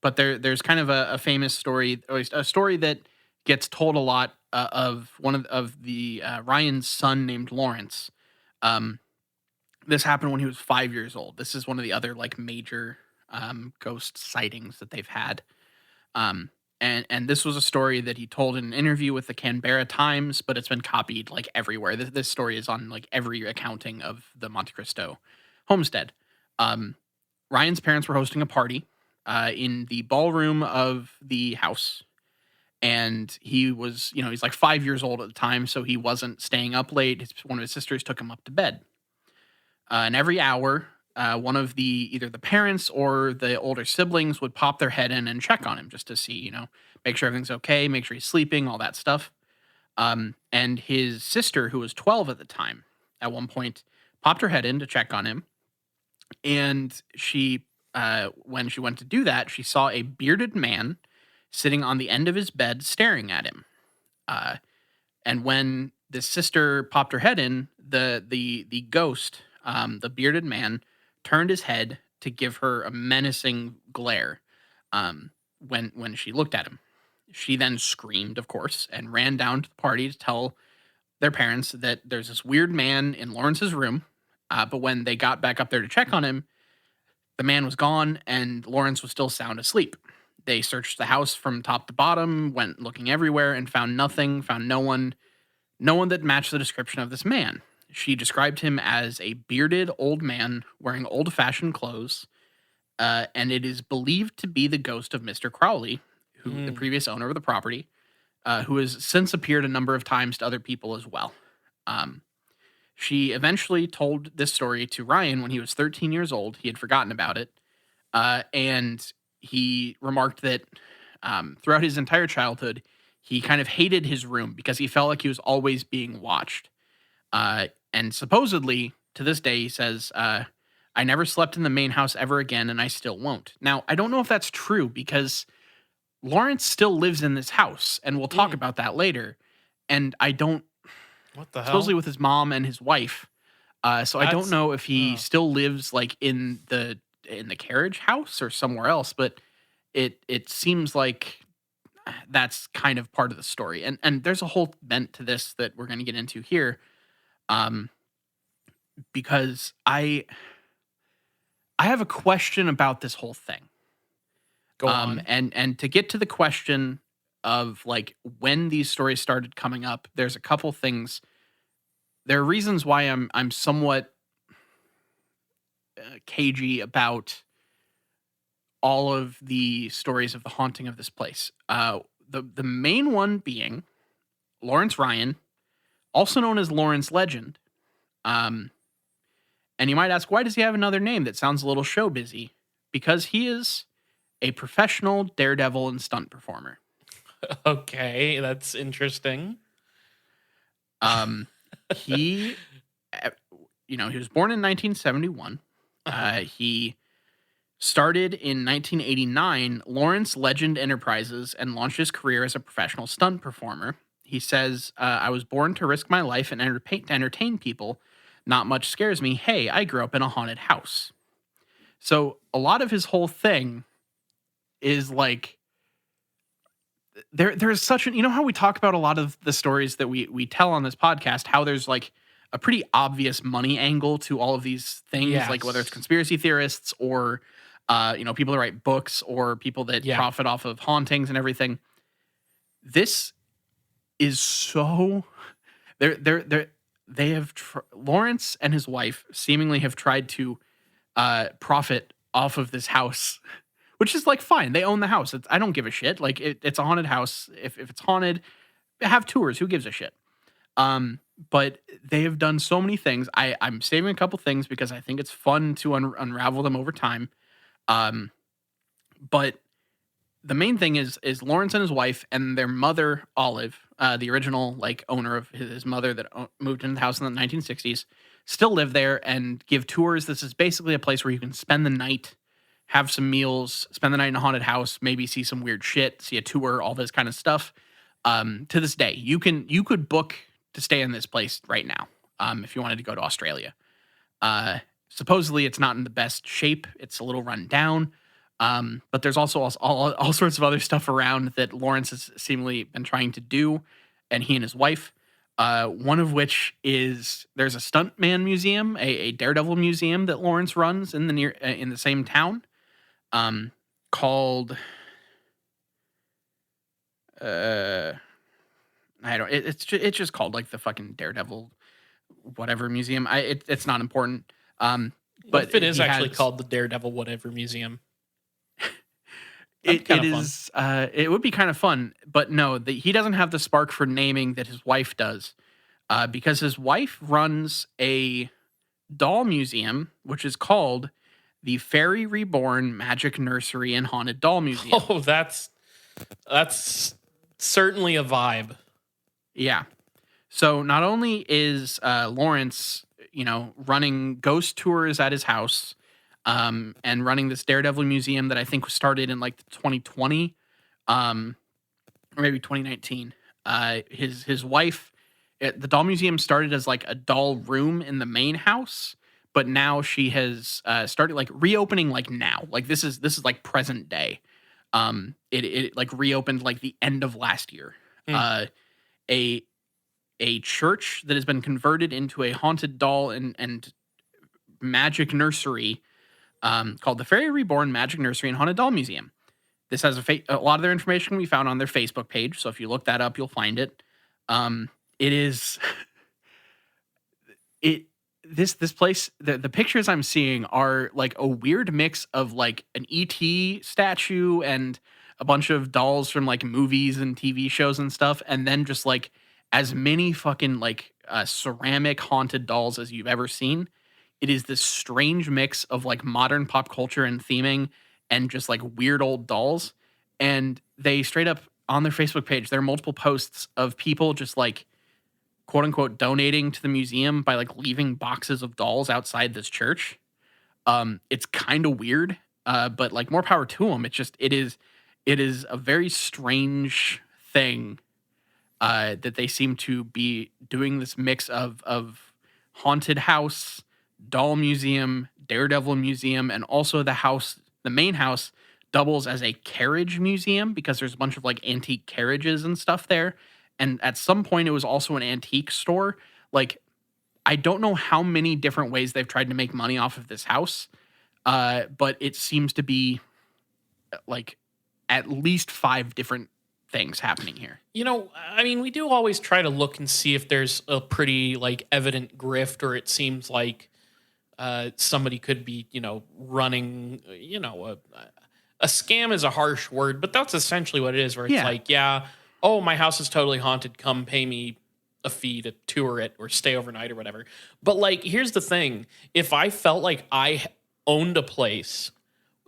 but there's kind of a famous story, or a story that gets told a lot of one of the Ryan's son named Lawrence. Um, this happened when he was 5 years old. This is one of the other like major ghost sightings that they've had. Um, and this was a story that he told in an interview with the Canberra Times, but it's been copied like everywhere. This story is on like every accounting of the Monte Cristo homestead. Um, Ryan's parents were hosting a party in the ballroom of the house. And he was, he's like 5 years old at the time, so he wasn't staying up late. One of his sisters took him up to bed. And every hour, one of either the parents or the older siblings would pop their head in and check on him just to see, make sure everything's okay, make sure he's sleeping, all that stuff. And his sister, who was 12 at the time, at one point popped her head in to check on him. And when she went to do that, she saw a bearded man sitting on the end of his bed staring at him. Uh, and when the sister popped her head in, the ghost, the bearded man, turned his head to give her a menacing glare. When she looked at him, she then screamed, of course, and ran down to the party to tell their parents that there's this weird man in Lawrence's room. But when they got back up there to check on him, the man was gone and Lawrence was still sound asleep. They searched the house from top to bottom, went looking everywhere, and found nothing, found no one that matched the description of this man. She described him as a bearded old man wearing old fashioned clothes, and it is believed to be the ghost of Mr. Crowley, who the Mm. previous owner of the property, who has since appeared a number of times to other people as well. Um, she eventually told this story to Ryan when he was 13 years old. He had forgotten about it, and he remarked that throughout his entire childhood, he kind of hated his room because he felt like he was always being watched. And supposedly, to this day, he says, I never slept in the main house ever again, and I still won't. Now, I don't know if that's true because Lawrence still lives in this house, and we'll talk Mm. about that later. And I don't, What the supposedly hell? with his mom and his wife. So I don't That's know if he uh, still lives like in the carriage house or somewhere else, but it seems like that's kind of part of the story. And there's a whole bent to this that we're going to get into here. Um, because I have a question about this whole thing. go on. And to get to the question of like when these stories started coming up, there's a couple things. There are reasons why I'm somewhat cagey about all of the stories of the haunting of this place. The main one being Lawrence Ryan, also known as Lawrence Legend. Um, and you might ask, why does he have another name that sounds a little show busy? Because he is a professional daredevil and stunt performer. Okay, that's interesting. Um, he, uh, he was born in 1971. Uh-huh. He started in 1989 Lawrence Legend Enterprises and launched his career as a professional stunt performer. He says, I was born to risk my life and entertain people. Not much scares me. Hey, I grew up in a haunted house. So a lot of his whole thing is like there's such an, you know how we talk about a lot of the stories that we tell on this podcast, how there's like a pretty obvious money angle to all of these things, like whether it's Yes. conspiracy theorists or people that write books or people that Yeah. profit off of hauntings and everything. This is so they're they have Lawrence and his wife seemingly have tried to profit off of this house, which is like fine. They own the house. I don't give a shit. Like it's a haunted house. If it's haunted, have tours. Who gives a shit? But they have done so many things. I'm saving a couple things because I think it's fun to unravel them over time. Um, but the main thing is Lawrence and his wife and their mother Olive, the original like owner of his mother that moved into the house in the 1960s, still live there and give tours. This is basically a place where you can spend the night, have some meals, spend the night in a haunted house, maybe see some weird shit, see a tour, all this kind of stuff. To this day, you could book to stay in this place right now if you wanted to go to Australia. Supposedly, it's not in the best shape. It's a little run down. But there's also all sorts of other stuff around that Lawrence has seemingly been trying to do, and he and his wife. One of which is there's a stuntman museum, a Daredevil museum that Lawrence runs in the same town, called I don't. It's just called like the fucking Daredevil whatever museum. It's not important. But But if it is he actually has, called the Daredevil whatever museum, that'd be it, kind it of fun. is it would be kind of fun, but no, he doesn't have the spark for naming that his wife does, because his wife runs a doll museum which is called the Fairy Reborn Magic Nursery and Haunted Doll Museum. Oh, that's certainly a vibe. Yeah. So not only is Lawrence, running ghost tours at his house, and running this Daredevil museum that I think was started in like 2020, or maybe 2019. His wife, the doll museum started as like a doll room in the main house, but now she has started like reopening like now. Like this is like present day. It like reopened like the end of last year. Hmm. A a church that has been converted into a haunted doll and magic nursery, called the Fairy Reborn Magic Nursery and Haunted Doll Museum. This has a lot of their information can be found on their Facebook page. So if you look that up, you'll find it. It is it this place. The pictures I'm seeing are like a weird mix of like an ET statue and a bunch of dolls from like movies and TV shows and stuff, and then just like as many fucking like ceramic haunted dolls as you've ever seen. It is this strange mix of like modern pop culture and theming and just like weird old dolls. And they straight up on their Facebook page, there are multiple posts of people just like quote unquote donating to the museum by like leaving boxes of dolls outside this church. It's kind of weird, but like more power to them. It is a very strange thing that they seem to be doing this mix of haunted house, doll museum, Daredevil museum, and also the main house doubles as a carriage museum because there's a bunch of like antique carriages and stuff there. And at some point, it was also an antique store. Like, I don't know how many different ways they've tried to make money off of this house, but it seems to be like at least 5 different things happening here. I mean, we do always try to look and see if there's a pretty like evident grift, or it seems like somebody could be, running, a scam is a harsh word, but that's essentially what it is, where it's Yeah. like, yeah, oh, my house is totally haunted. Come pay me a fee to tour it or stay overnight or whatever. But like, here's the thing. If I felt like I owned a place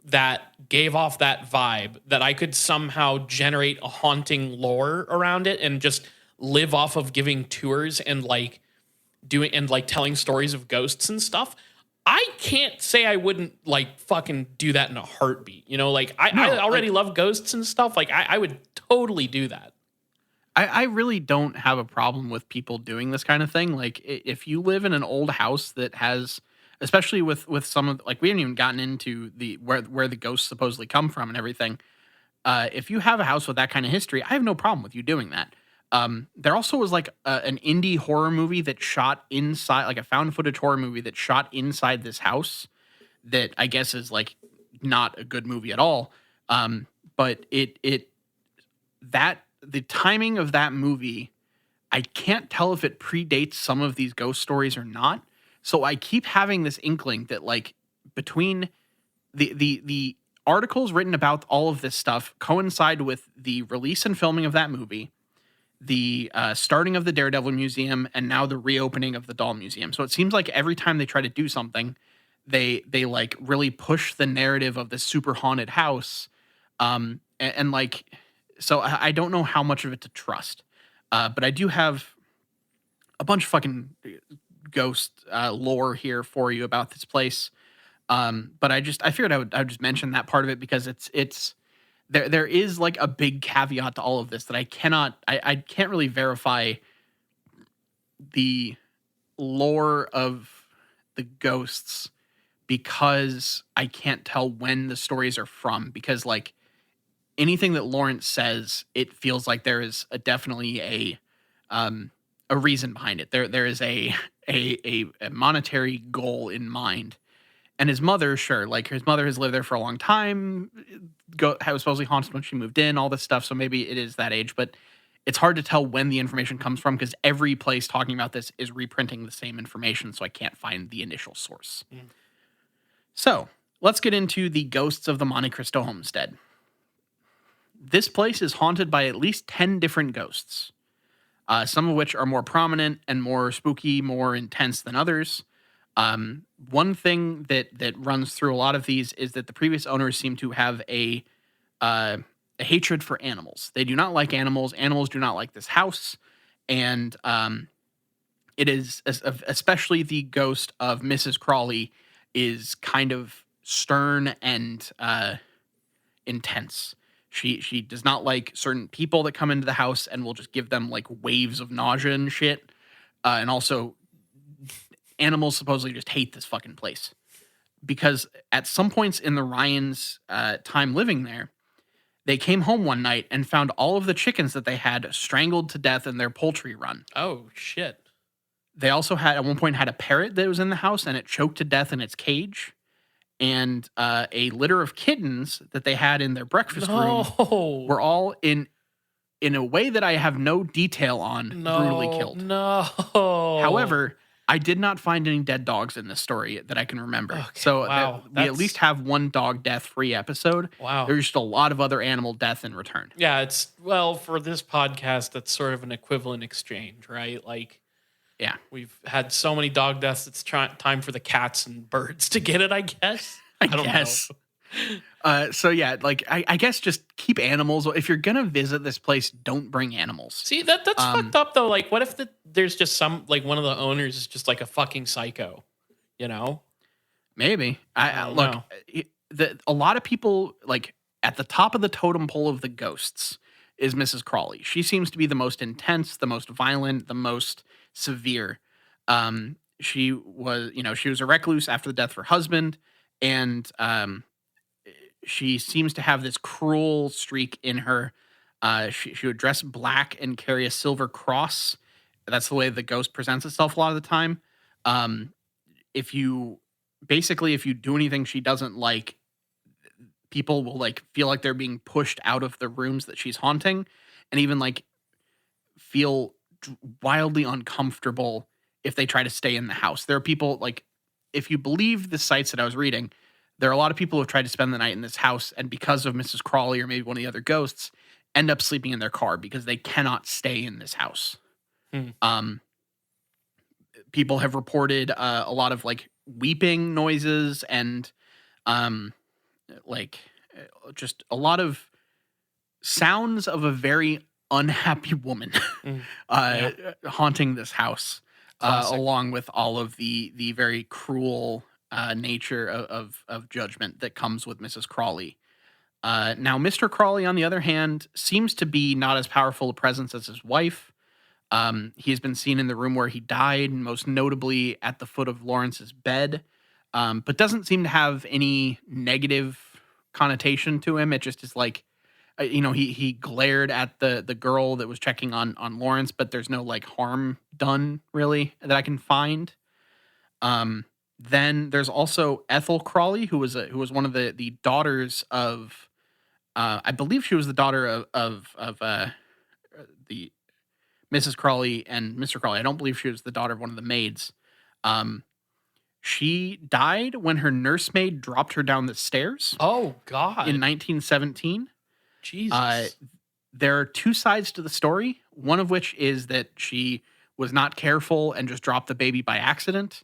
that gave off that vibe, that I could somehow generate a haunting lore around it and just live off of giving tours and like telling stories of ghosts and stuff, I can't say I wouldn't like fucking do that in a heartbeat. Like I already love ghosts and stuff. Like I would totally do that. I really don't have a problem with people doing this kind of thing. Like, if you live in an old house that has, especially with some of like we haven't even gotten into the where the ghosts supposedly come from and everything. If you have a house with that kind of history, I have no problem with you doing that. There also was like an indie horror movie that shot inside, like a found footage horror movie that shot inside this house that I guess is like not a good movie at all. But it that the timing of that movie, I can't tell if it predates some of these ghost stories or not. So I keep having this inkling that like between the articles written about all of this stuff coincide with the release and filming of that movie, the starting of the Daredevil Museum, and now the reopening of the Doll Museum. So it seems like every time they try to do something, they like really push the narrative of this super haunted house, and like so I don't know how much of it to trust, but I do have a bunch of fucking ghost lore here for you about this place. But I figured I would just mention that part of it because it's there is like a big caveat to all of this that I can't really verify the lore of the ghosts because I can't tell when the stories are from, because like anything that Lawrence says, it feels like there is definitely a reason behind it. There is a monetary goal in mind. And his mother, sure, like his mother has lived there for a long time. Was supposedly haunted when she moved in, all this stuff. So maybe it is that age, but it's hard to tell when the information comes from because every place talking about this is reprinting the same information. So I can't find the initial source. Mm. So let's get into the ghosts of the Monte Cristo homestead. This place is haunted by at least 10 different ghosts, some of which are more prominent and more spooky, more intense than others. One thing that runs through a lot of these is that the previous owners seem to have a hatred for animals. They do not like animals. Animals do not like this house. And it is, especially the ghost of Mrs. Crawley is kind of stern and intense. She does not like certain people that come into the house and will just give them like waves of nausea and shit. And also animals supposedly just hate this fucking place because at some points in the Ryans' time living there, they came home one night and found all of the chickens that they had strangled to death in their poultry run. Oh, shit. They also at one point had a parrot that was in the house and it choked to death in its cage. And a litter of kittens that they had in their breakfast room were all in a way that I have no detail on, brutally killed. No. However, I did not find any dead dogs in this story that I can remember. Okay, so we at least have one dog death free episode. Wow. There's just a lot of other animal death in return. Yeah, for this podcast, that's sort of an equivalent exchange, right? Like, yeah, we've had so many dog deaths. It's time for the cats and birds to get it, I guess. I don't know. So yeah, like I guess just keep animals. If you're gonna visit this place, don't bring animals. See, that's fucked up though. Like, what if there's just some like one of the owners is just like a fucking psycho, you know? Maybe. I look. A lot of people like at the top of the totem pole of the ghosts is Mrs. Crawley. She seems to be the most intense, the most violent, the most severe. She was a recluse after the death of her husband, and she seems to have this cruel streak in her. She would dress black and carry a silver cross. That's the way the ghost presents itself a lot of the time. If you do anything she doesn't like, people will like feel like they're being pushed out of the rooms that she's haunting, and even like feel wildly uncomfortable if they try to stay in the house. There are people like, if you believe the sites that I was reading, there are a lot of people who have tried to spend the night in this house, and because of Mrs. Crawley or maybe one of the other ghosts, end up sleeping in their car because they cannot stay in this house. People have reported a lot of like weeping noises and like just a lot of sounds of a very unhappy woman haunting this house, along with all of the very cruel nature of judgment that comes with Mrs. Crawley. Now, Mr. Crawley, on the other hand, seems to be not as powerful a presence as his wife. He has been seen in the room where he died, most notably at the foot of Lawrence's bed. but doesn't seem to have any negative connotation to him. It just is like, he glared at the girl that was checking on Lawrence, but there's no like harm done really that I can find. Then there's also Ethel Crawley, who was one of the daughters of, I believe she was the daughter of the Mrs. Crawley and Mr. Crawley. I don't believe she was the daughter of one of the maids. She died when her nursemaid dropped her down the stairs Oh God. in 1917. Jesus. There are two sides to the story, one of which is that she was not careful and just dropped the baby by accident,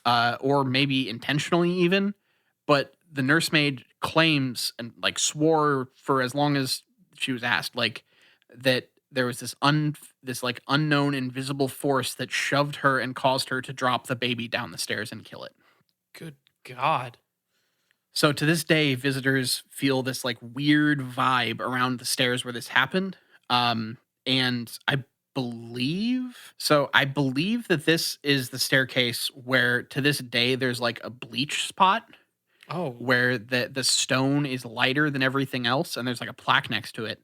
or maybe intentionally even. But the nursemaid claims and like swore for as long as she was asked, like that there was this like unknown invisible force that shoved her and caused her to drop the baby down the stairs and kill it. Good God. So to this day, visitors feel this like weird vibe around the stairs where this happened. And I believe that this is the staircase where to this day there's like a bleach spot Oh. where the stone is lighter than everything else, and there's like a plaque next to it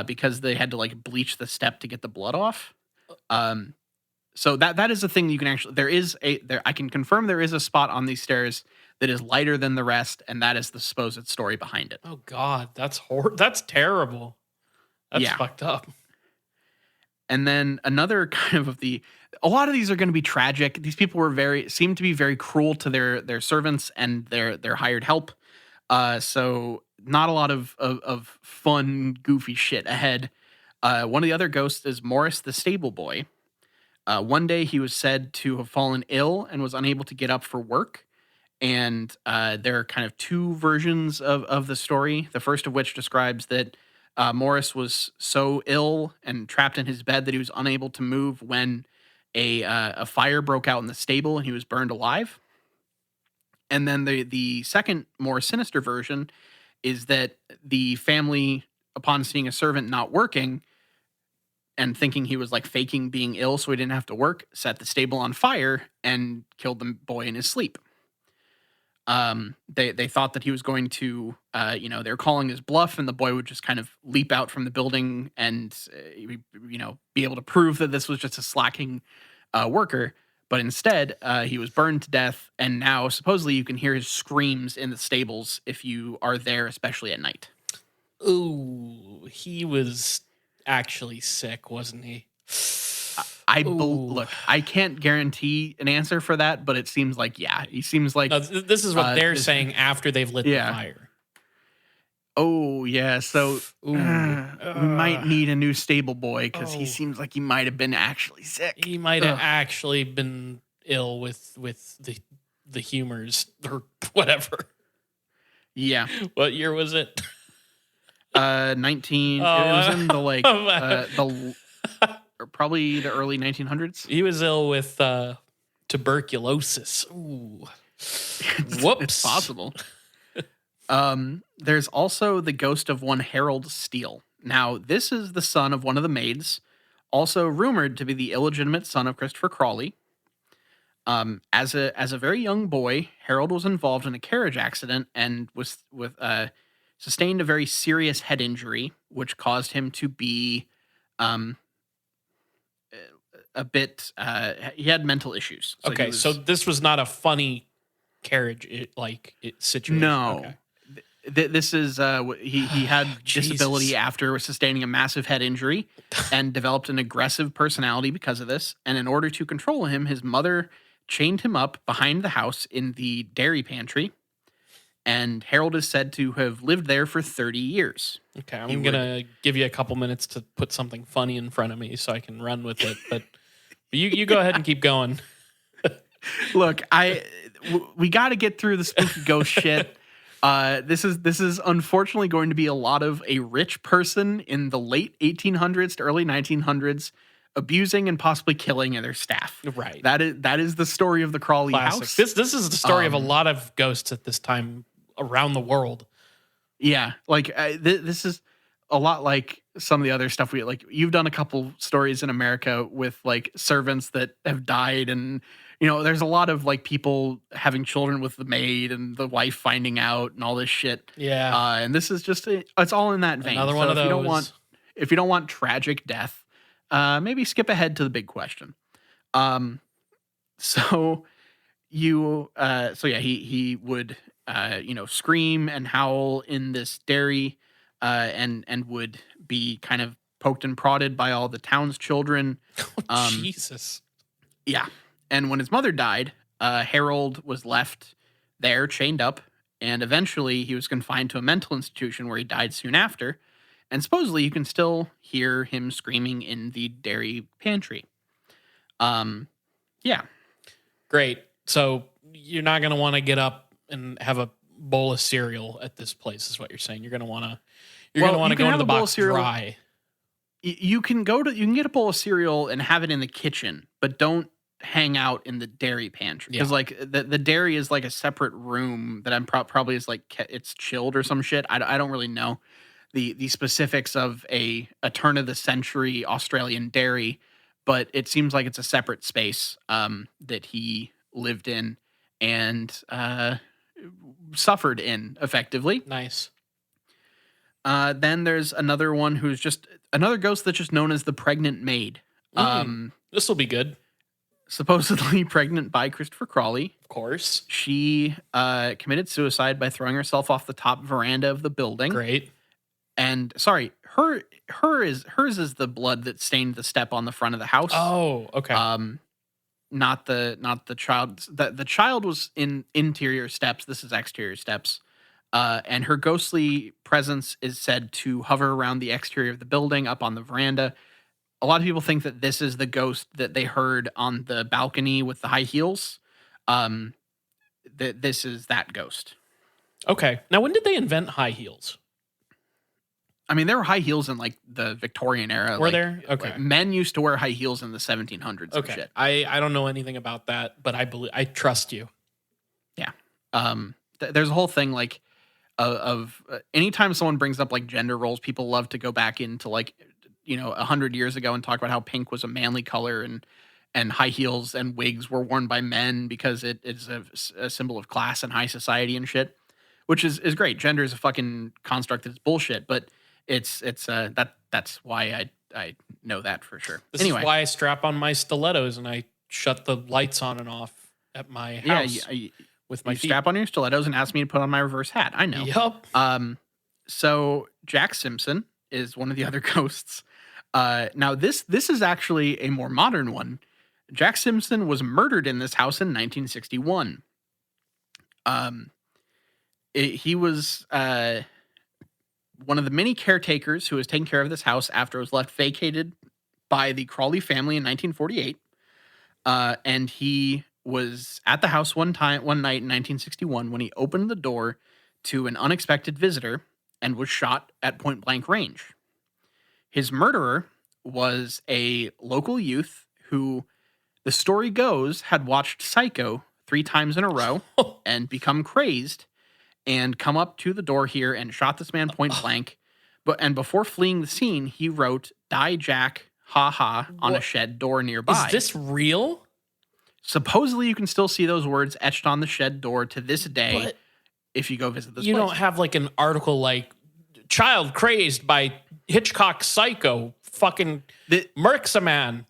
because they had to like bleach the step to get the blood off. So that is a thing you can actually I can confirm there is a spot on these stairs that is lighter than the rest, and that is the supposed story behind it. Oh God. That's That's terrible. That's Yeah. fucked up. And then another kind of a lot of these are going to be tragic. These people seem to be very cruel to their servants and their hired help. So not a lot of fun, goofy shit ahead. One of the other ghosts is Morris the stable boy. One day he was said to have fallen ill and was unable to get up for work. And there are kind of two versions of the story. The first of which describes that Morris was so ill and trapped in his bed that he was unable to move when a fire broke out in the stable and he was burned alive. And then the second, more sinister version is that the family, upon seeing a servant not working and thinking he was like faking being ill so he didn't have to work, set the stable on fire and killed the boy in his sleep. They thought that he was going to, they were calling his bluff, and the boy would just kind of leap out from the building and, be able to prove that this was just a slacking worker. But instead, he was burned to death, and now supposedly you can hear his screams in the stables if you are there, especially at night. Ooh, he was actually sick, wasn't he? Look, I can't guarantee an answer for that, but it seems like, yeah, he seems like... No, this is what they're saying after they've lit the fire. Oh, yeah, so we might need a new stable boy because he seems like he might have been actually sick. He might have actually been ill with the humors or whatever. Yeah. What year was it? 19... it was in the, probably the early 1900s. He was ill with tuberculosis. Ooh. Whoops. It's possible. There's also the ghost of one Harold Steele. Now, this is the son of one of the maids, also rumored to be the illegitimate son of Christopher Crawley. As a very young boy, Harold was involved in a carriage accident and sustained a very serious head injury, which caused him to be a bit. He had mental issues. So this was not a funny carriage situation. No. Okay. This is he had disability after sustaining a massive head injury and developed an aggressive personality because of this. And in order to control him, his mother chained him up behind the house in the dairy pantry. And Harold is said to have lived there for 30 years. Okay, I'm going to give you a couple minutes to put something funny in front of me so I can run with it. But you go ahead and keep going. Look, we got to get through the spooky ghost shit. This is unfortunately going to be a lot of a rich person in the late 1800s to early 1900s abusing and possibly killing their staff. Right. That is the story of the Crawley house. This is the story of a lot of ghosts at this time around the world. Yeah, like this is a lot like some of the other stuff we like. You've done a couple stories in America with like servants that have died, and there's a lot of like people having children with the maid and the wife finding out and all this shit. Yeah. And this is just it's all in that vein. Another one So of if you don't want tragic death, maybe skip ahead to the big question. So he would scream and howl in this dairy, and would be kind of poked and prodded by all the town's children. Jesus. Yeah. And when his mother died, Harold was left there chained up, and eventually he was confined to a mental institution where he died soon after. And supposedly you can still hear him screaming in the dairy pantry. Yeah. Great. So you're not going to want to get up and have a bowl of cereal at this place, is what you're saying. You're going to want to go into the box dry. You can get a bowl of cereal and have it in the kitchen, but don't hang out in the dairy pantry, because like the dairy is like a separate room that I'm probably is like it's chilled or some shit. I don't really know the specifics of a turn of the century Australian dairy, but it seems like it's a separate space that he lived in and suffered in effectively. Nice. Then there's another one who's just another ghost that's just known as the pregnant maid. This will be good. Supposedly pregnant by Christopher Crawley. Of course. She committed suicide by throwing herself off the top veranda of the building. Great. And sorry, hers is the blood that stained the step on the front of the house. Oh, okay. Not the child's. The child was in interior steps. This is exterior steps. And her ghostly presence is said to hover around the exterior of the building up on the veranda. A lot of people think that this is the ghost that they heard on the balcony with the high heels. That this is that ghost. Okay. Now, when did they invent high heels? I mean, there were high heels in like the Victorian era. Were there? Okay. Like, men used to wear high heels in the 1700s. Okay. And shit. I don't know anything about that, but I trust you. Yeah. There's a whole thing like of anytime someone brings up like gender roles, people love to go back into like 100 years ago and talk about how pink was a manly color and high heels and wigs were worn by men because it is a symbol of class and high society and shit, which is great. Gender is a fucking construct that's bullshit, but that's why I know that for sure. This is why I strap on my stilettos and I shut the lights on and off at my house with my feet. Strap on your stilettos and ask me to put on my reverse hat. I know. Yep. So Jack Simpson is one of the other ghosts. Now this is actually a more modern one. Jack Simpson was murdered in this house in 1961. He was one of the many caretakers who was taking care of this house after it was left vacated by the Crawley family in 1948. And he was at the house one night in 1961 when he opened the door to an unexpected visitor and was shot at point blank range. His murderer was a local youth who, the story goes, had watched Psycho 3 times in a row and become crazed and come up to the door here and shot this man point blank. And before fleeing the scene, he wrote, "Die Jack, ha ha," on a shed door nearby. Is this real? Supposedly you can still see those words etched on the shed door to this day if you go visit this place. You don't have like an article like, "Child crazed by Hitchcock's Psycho fucking murks a man,"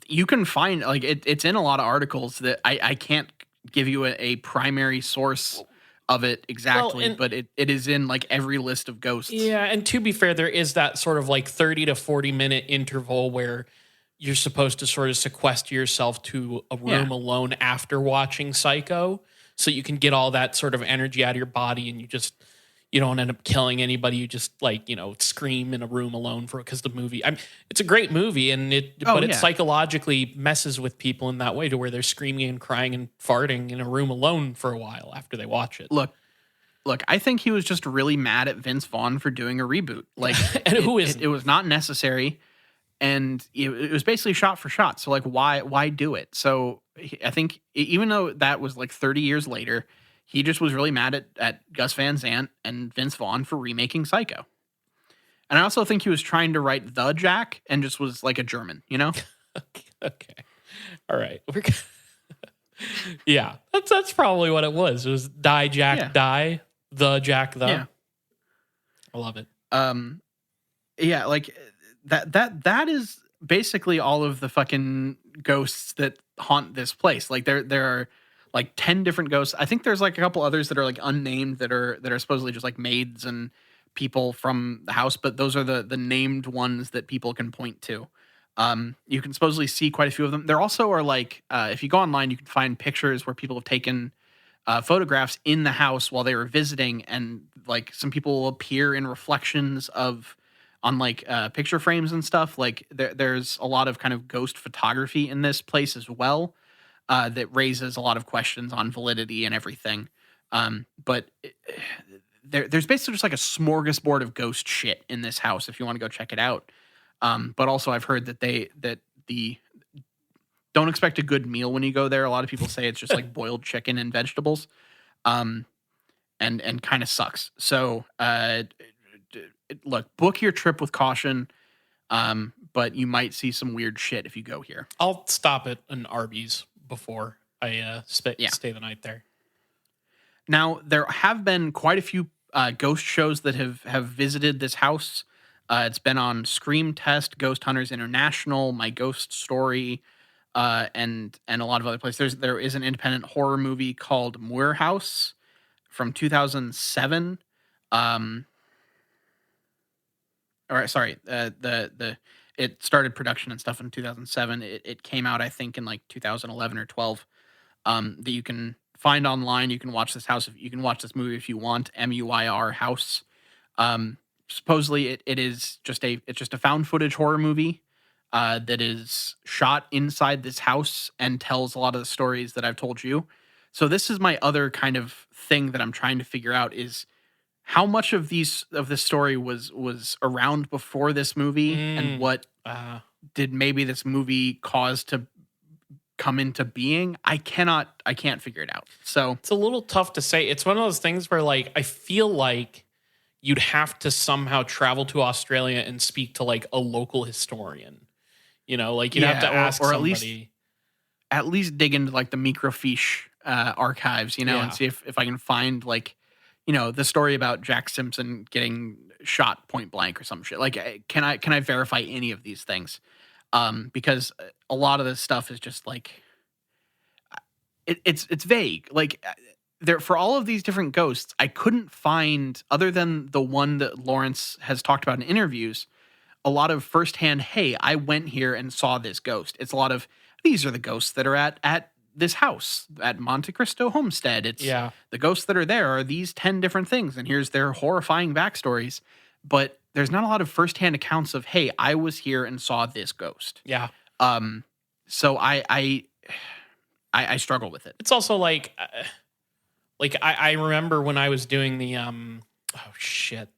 You can find, like, it's in a lot of articles that I can't give you a primary source of it exactly, but it is in like every list of ghosts. Yeah, and to be fair, there is that sort of like 30 to 40 minute interval where you're supposed to sort of sequester yourself to a room alone after watching Psycho, so you can get all that sort of energy out of your body, and you don't end up killing anybody. You just scream in a room alone because the movie. It's a great movie, and it psychologically messes with people in that way to where they're screaming and crying and farting in a room alone for a while after they watch it. Look, I think he was just really mad at Vince Vaughn for doing a reboot. Like, and who isn't? It was not necessary, and it was basically shot for shot. So like, why do it? So I think even though that was like 30 years later, he just was really mad at Gus Van Sant and Vince Vaughn for remaking Psycho. And I also think he was trying to write the Jack and just was like a German, you know? Okay. All right. Yeah, that's probably what it was. It was die Jack Yeah. die, the Jack the. Yeah. I love it. Yeah, like that is basically all of the fucking ghosts that haunt this place. Like there are like 10 different ghosts. I think there's like a couple others that are like unnamed that are supposedly just like maids and people from the house, but those are the named ones that people can point to. You can supposedly see quite a few of them. There also are like if you go online, you can find pictures where people have taken photographs in the house while they were visiting, and like some people will appear in reflections of on like picture frames and stuff. Like there's a lot of kind of ghost photography in this place as well, that raises a lot of questions on validity and everything. But there's basically just like a smorgasbord of ghost shit in this house if you want to go check it out. But also I've heard that the don't expect a good meal when you go there. A lot of people say it's just like boiled chicken and vegetables, and kind of sucks. So look, book your trip with caution, but you might see some weird shit if you go here. I'll stop at an Arby's before I Yeah. stay the night there. Now there have been quite a few ghost shows that have visited this house. It's been on Scream Test, Ghost Hunters International, My Ghost Story, and a lot of other places. There is an independent horror movie called Moore House from 2007. Or sorry, the it started production and stuff in 2007. It came out I think in like 2011 or 12. That you can find online. You can watch this house. You can watch this movie if you want. MUIR House. Supposedly it's just a found footage horror movie that is shot inside this house and tells a lot of the stories that I've told you. So this is my other kind of thing that I'm trying to figure out is how much of this story was around before this movie, and what did maybe this movie cause to come into being. I can't figure it out. So it's a little tough to say. It's one of those things where like I feel like you'd have to somehow travel to Australia and speak to like a local historian. You know, like you'd have to ask or somebody. At least dig into like the microfiche archives, you know, and see if I can find like, you know, the story about Jack Simpson getting shot point blank or some shit. Like, can I verify any of these things? Because a lot of this stuff is just like it's vague. Like there for all of these different ghosts, I couldn't find, other than the one that Lawrence has talked about in interviews, a lot of firsthand, hey, I went here and saw this ghost. It's a lot of these are the ghosts that are at this house at Monte Cristo Homestead. It's the ghosts that are there are these 10 different things, and here's their horrifying backstories. But there's not a lot of firsthand accounts of, hey, I was here and saw this ghost. Yeah. So I struggle with it. It's also like I remember when I was doing the oh shit,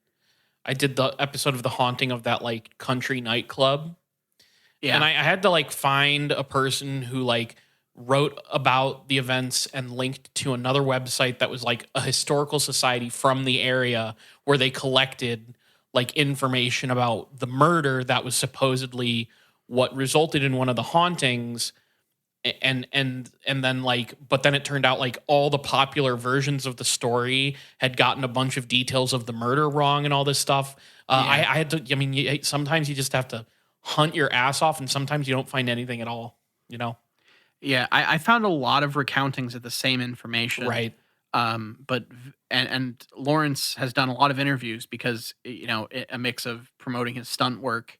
I did the episode of The Haunting of that like country nightclub. Yeah. And I had to like find a person who like wrote about the events and linked to another website that was like a historical society from the area where they collected like information about the murder that was supposedly what resulted in one of the hauntings. And then like, but then it turned out like all the popular versions of the story had gotten a bunch of details of the murder wrong and all this stuff. I had to, I mean, sometimes you just have to hunt your ass off, and sometimes you don't find anything at all, you know? Yeah. I found a lot of recountings of the same information. Right. But Lawrence has done a lot of interviews because, you know, a mix of promoting his stunt work,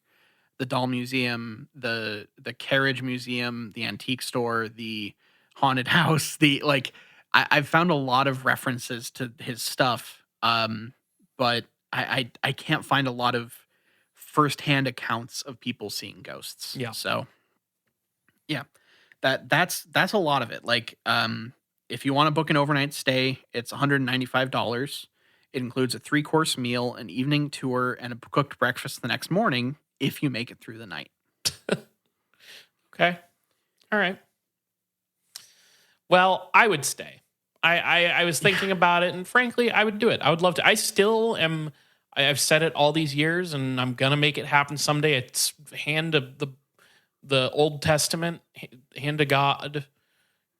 the doll museum, the carriage museum, the antique store, the haunted house, I've found a lot of references to his stuff. But I can't find a lot of firsthand accounts of people seeing ghosts. Yeah. So yeah, that's a lot of it. Like, if you want to book an overnight stay, it's $195. It includes a 3-course meal, an evening tour, and a cooked breakfast the next morning if you make it through the night. Okay. All right. Well, I would stay. I was thinking about it, and frankly, I would do it. I would love to. I I've said it all these years, and I'm gonna make it happen someday. It's hand of the Old Testament, hand to God,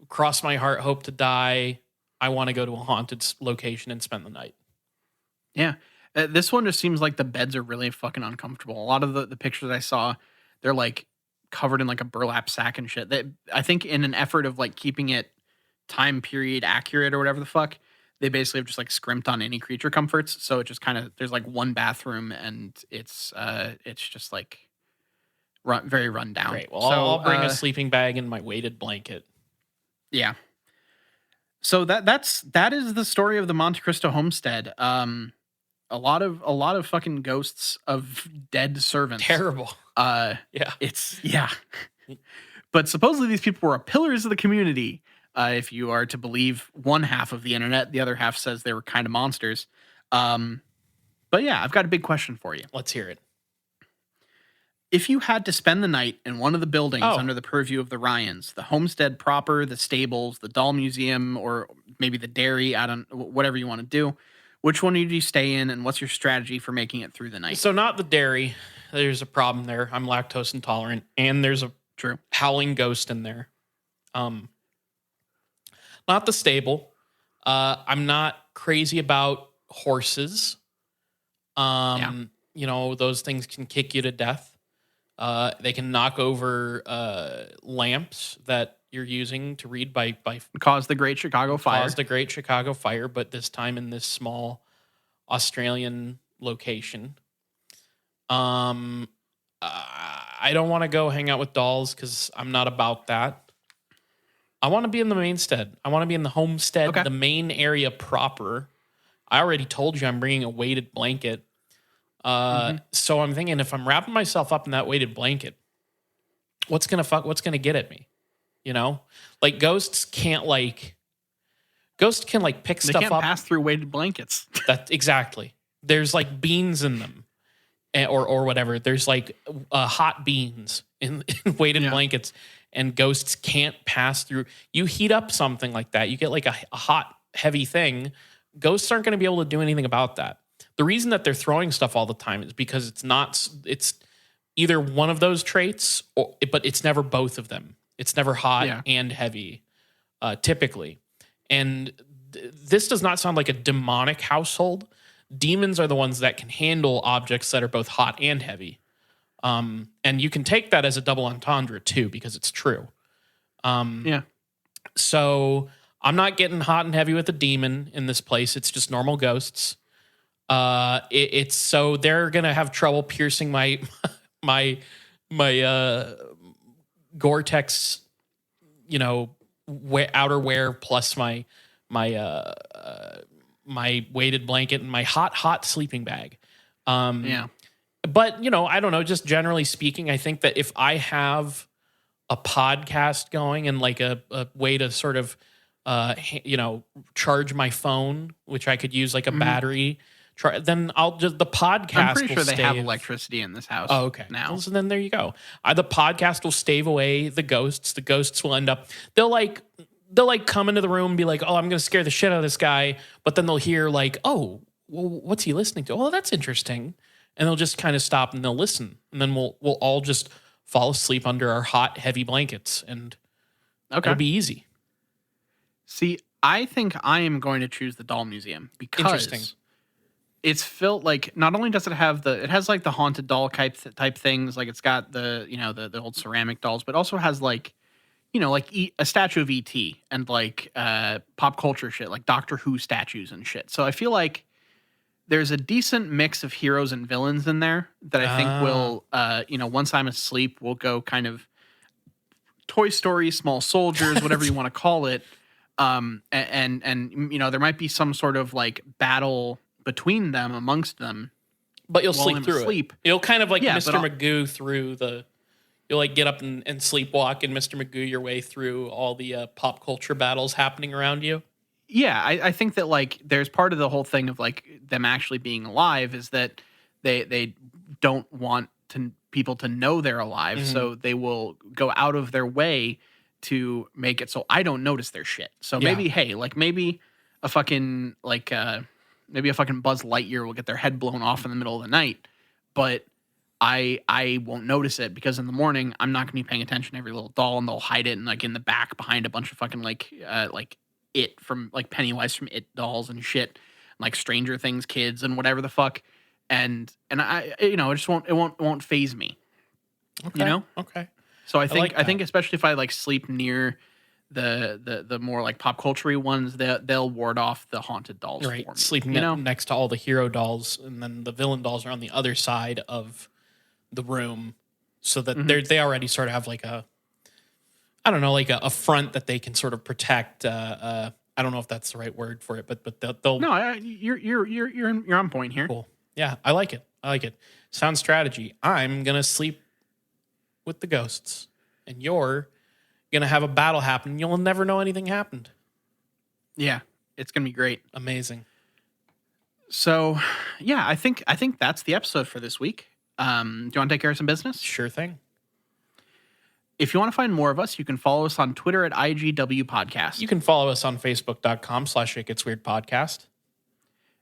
cross my heart, hope to die. I want to go to a haunted location and spend the night. Yeah. This one just seems like the beds are really fucking uncomfortable. A lot of the pictures I saw, they're like covered in like a burlap sack and shit. That I think in an effort of like keeping it time period accurate or whatever the fuck, they basically have just like scrimped on any creature comforts. So it just kind of there's like one bathroom and it's just like very run down. Great. Well, So I'll bring a sleeping bag and my weighted blanket. yeah. So that is the story of the Monte Cristo homestead. A lot of fucking ghosts of dead servants. Terrible. Yeah. It's yeah. But supposedly these people were pillars of the community. If you are to believe one half of the internet, the other half says they were kind of monsters. But yeah, I've got a big question for you. Let's hear it. If you had to spend the night in one of the buildings Oh. under the purview of the Ryans, the homestead proper, the stables, the doll museum, or maybe the dairy, whatever you want to do, which one would you stay in, and what's your strategy for making it through the night? So not the dairy. There's a problem there. I'm lactose intolerant, and there's a True. howling ghost in there. Not the stable. I'm not crazy about horses. You know, those things can kick you to death. They can knock over lamps that you're using to read by Caused the Great Chicago Fire. caused the Great Chicago Fire, but this time in this small Australian location. I don't want to go hang out with dolls because I'm not about that. I want to be in the mainstead. I want to be in the homestead, Okay. the main area proper. I already told you I'm bringing a weighted blanket. So I'm thinking if I'm wrapping myself up in that weighted blanket, what's gonna get at me? You know, like ghosts can pick They stuff can't up. pass through weighted blankets. That exactly. There's like beans in them, or whatever. There's like hot beans in weighted Yeah. blankets, and ghosts can't pass through. You heat up something like that, you get like a hot, heavy thing. Ghosts aren't going to be able to do anything about that. The reason that they're throwing stuff all the time is because it's either one of those traits, but it's never both of them. It's never hot and heavy, typically. And this does not sound like a demonic household. Demons are the ones that can handle objects that are both hot and heavy. And you can take that as a double entendre too, because it's true. So I'm not getting hot and heavy with a demon in this place. It's just normal ghosts. It's so they're gonna have trouble piercing my Gore-Tex, you know, outerwear plus my weighted blanket and my hot sleeping bag. But you know, I don't know. Just generally speaking, I think that if I have a podcast going and like a way to sort of charge my phone, which I could use like a battery. Then I'll just the podcast. I'm pretty sure will they have electricity in this house. Oh, okay. Now, Well, so then there you go. The podcast will stave away the ghosts. The ghosts will end up. They'll come into the room and be like, "Oh, I'm going to scare the shit out of this guy," but then they'll hear like, "Oh, well, what's he listening to? Oh, that's interesting," and they'll just kind of stop and they'll listen, and then we'll all just fall asleep under our hot, heavy blankets, and it'll be easy. See, I think I am going to choose the doll museum because it's filled like not only does it have it has like the haunted doll type things, like it's got the old ceramic dolls, but also has like a statue of E.T. and like pop culture shit, like Doctor Who statues and shit. So I feel like there's a decent mix of heroes and villains in there that I think will once I'm asleep, we'll go kind of Toy Story, Small Soldiers, whatever you want to call it. And there might be some sort of like battle between them, amongst them, but you'll sleep through it. You'll kind of like Mr. Magoo through you'll like get up and sleepwalk and Mr. Magoo your way through all the pop culture battles happening around you. Yeah, I think that like there's part of the whole thing of like them actually being alive is that they don't want people to know they're alive, so they will go out of their way to make it so I don't notice their shit. So maybe a fucking like maybe a fucking Buzz Lightyear will get their head blown off in the middle of the night, but I won't notice it because in the morning I'm not gonna be paying attention to every little doll, and they'll hide it in the back behind a bunch of fucking like it from like Pennywise from It dolls and shit, like Stranger Things kids and whatever the fuck, and I it just won't phase me, Okay. Okay. So I like think that. especially if I like sleep near the more like pop culture ones, they'll ward off the haunted dolls Right. for me. Sleeping next to all the hero dolls, and then the villain dolls are on the other side of the room, so that they already sort of have like a, I don't know, like a front that they can sort of protect. I don't know if that's the right word for it, but they'll No, you're on point here. cool. Yeah, I like it. I like it. Sound strategy. I'm gonna sleep with the ghosts, and you're gonna have a battle happen. You'll never know anything happened. Yeah, it's gonna be great. Amazing. So, yeah, I think that's the episode for this week. Do you want to take care of some business? Sure thing. If you want to find more of us, you can follow us on Twitter at IGW Podcast. You can follow us on Facebook.com/ItGetsWeirdPodcast.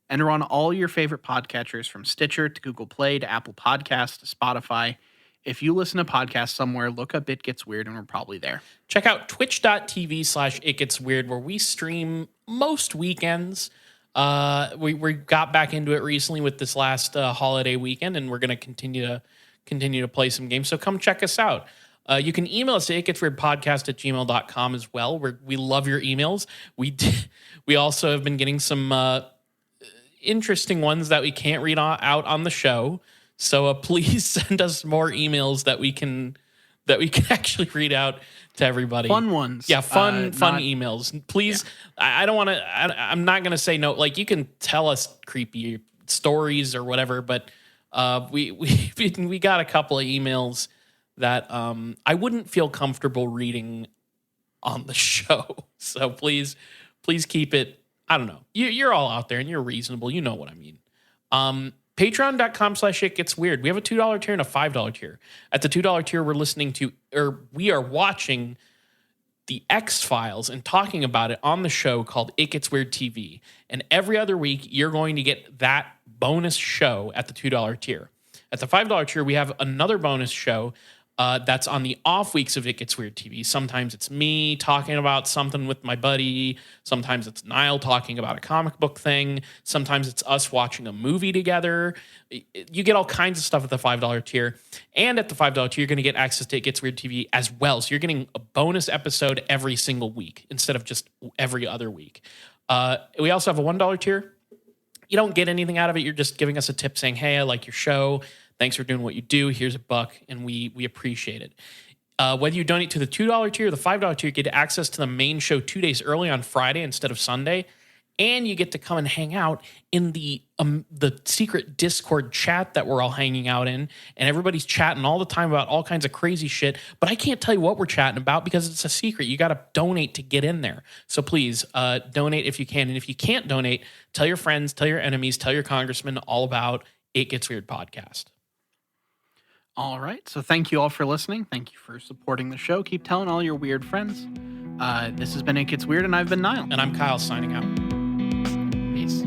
And we're on all your favorite podcatchers from Stitcher to Google Play to Apple Podcasts to Spotify. If you listen to podcasts somewhere, look up It Gets Weird and we're probably there. Check out twitch.tv/itgetsweird, where we stream most weekends. We got back into it recently with this last holiday weekend, and we're going to continue to play some games. So come check us out. You can email us at itgetsweirdpodcast@gmail.com as well. We love your emails. We also have been getting some interesting ones that we can't read out on the show. So please send us more emails that we can actually read out to everybody. Fun ones. Yeah, fun emails. Please, yeah. I don't want to. I'm not going to say no. Like, you can tell us creepy stories or whatever, but we got a couple of emails that I wouldn't feel comfortable reading on the show. So please keep it. I don't know. You're all out there and you're reasonable. You know what I mean. Patreon.com/itgetsweird. We have a $2 tier and a $5 tier. At the $2 tier, we are watching the X-Files and talking about it on the show called It Gets Weird TV. And every other week, you're going to get that bonus show at the $2 tier. At the $5 tier, we have another bonus show that's on the off weeks of It Gets Weird TV. Sometimes it's me talking about something with my buddy. Sometimes it's Niall talking about a comic book thing. Sometimes it's us watching a movie together. You get all kinds of stuff at the $5 tier. And at the $5 tier, you're going to get access to It Gets Weird TV as well. So you're getting a bonus episode every single week instead of just every other week. We also have a $1 tier. You don't get anything out of it. You're just giving us a tip saying, hey, I like your show. Thanks for doing what you do. Here's $1, and we appreciate it. Whether you donate to the $2 tier or the $5 tier, you get access to the main show 2 days early on Friday instead of Sunday, and you get to come and hang out in the secret Discord chat that we're all hanging out in, and everybody's chatting all the time about all kinds of crazy shit, but I can't tell you what we're chatting about because it's a secret. You got to donate to get in there. So please donate if you can, and if you can't donate, tell your friends, tell your enemies, tell your congressman all about It Gets Weird Podcast. All right. So thank you all for listening. Thank you for supporting the show. Keep telling all your weird friends. This has been It Gets Weird, and I've been Niall. And I'm Kyle, signing out. Peace.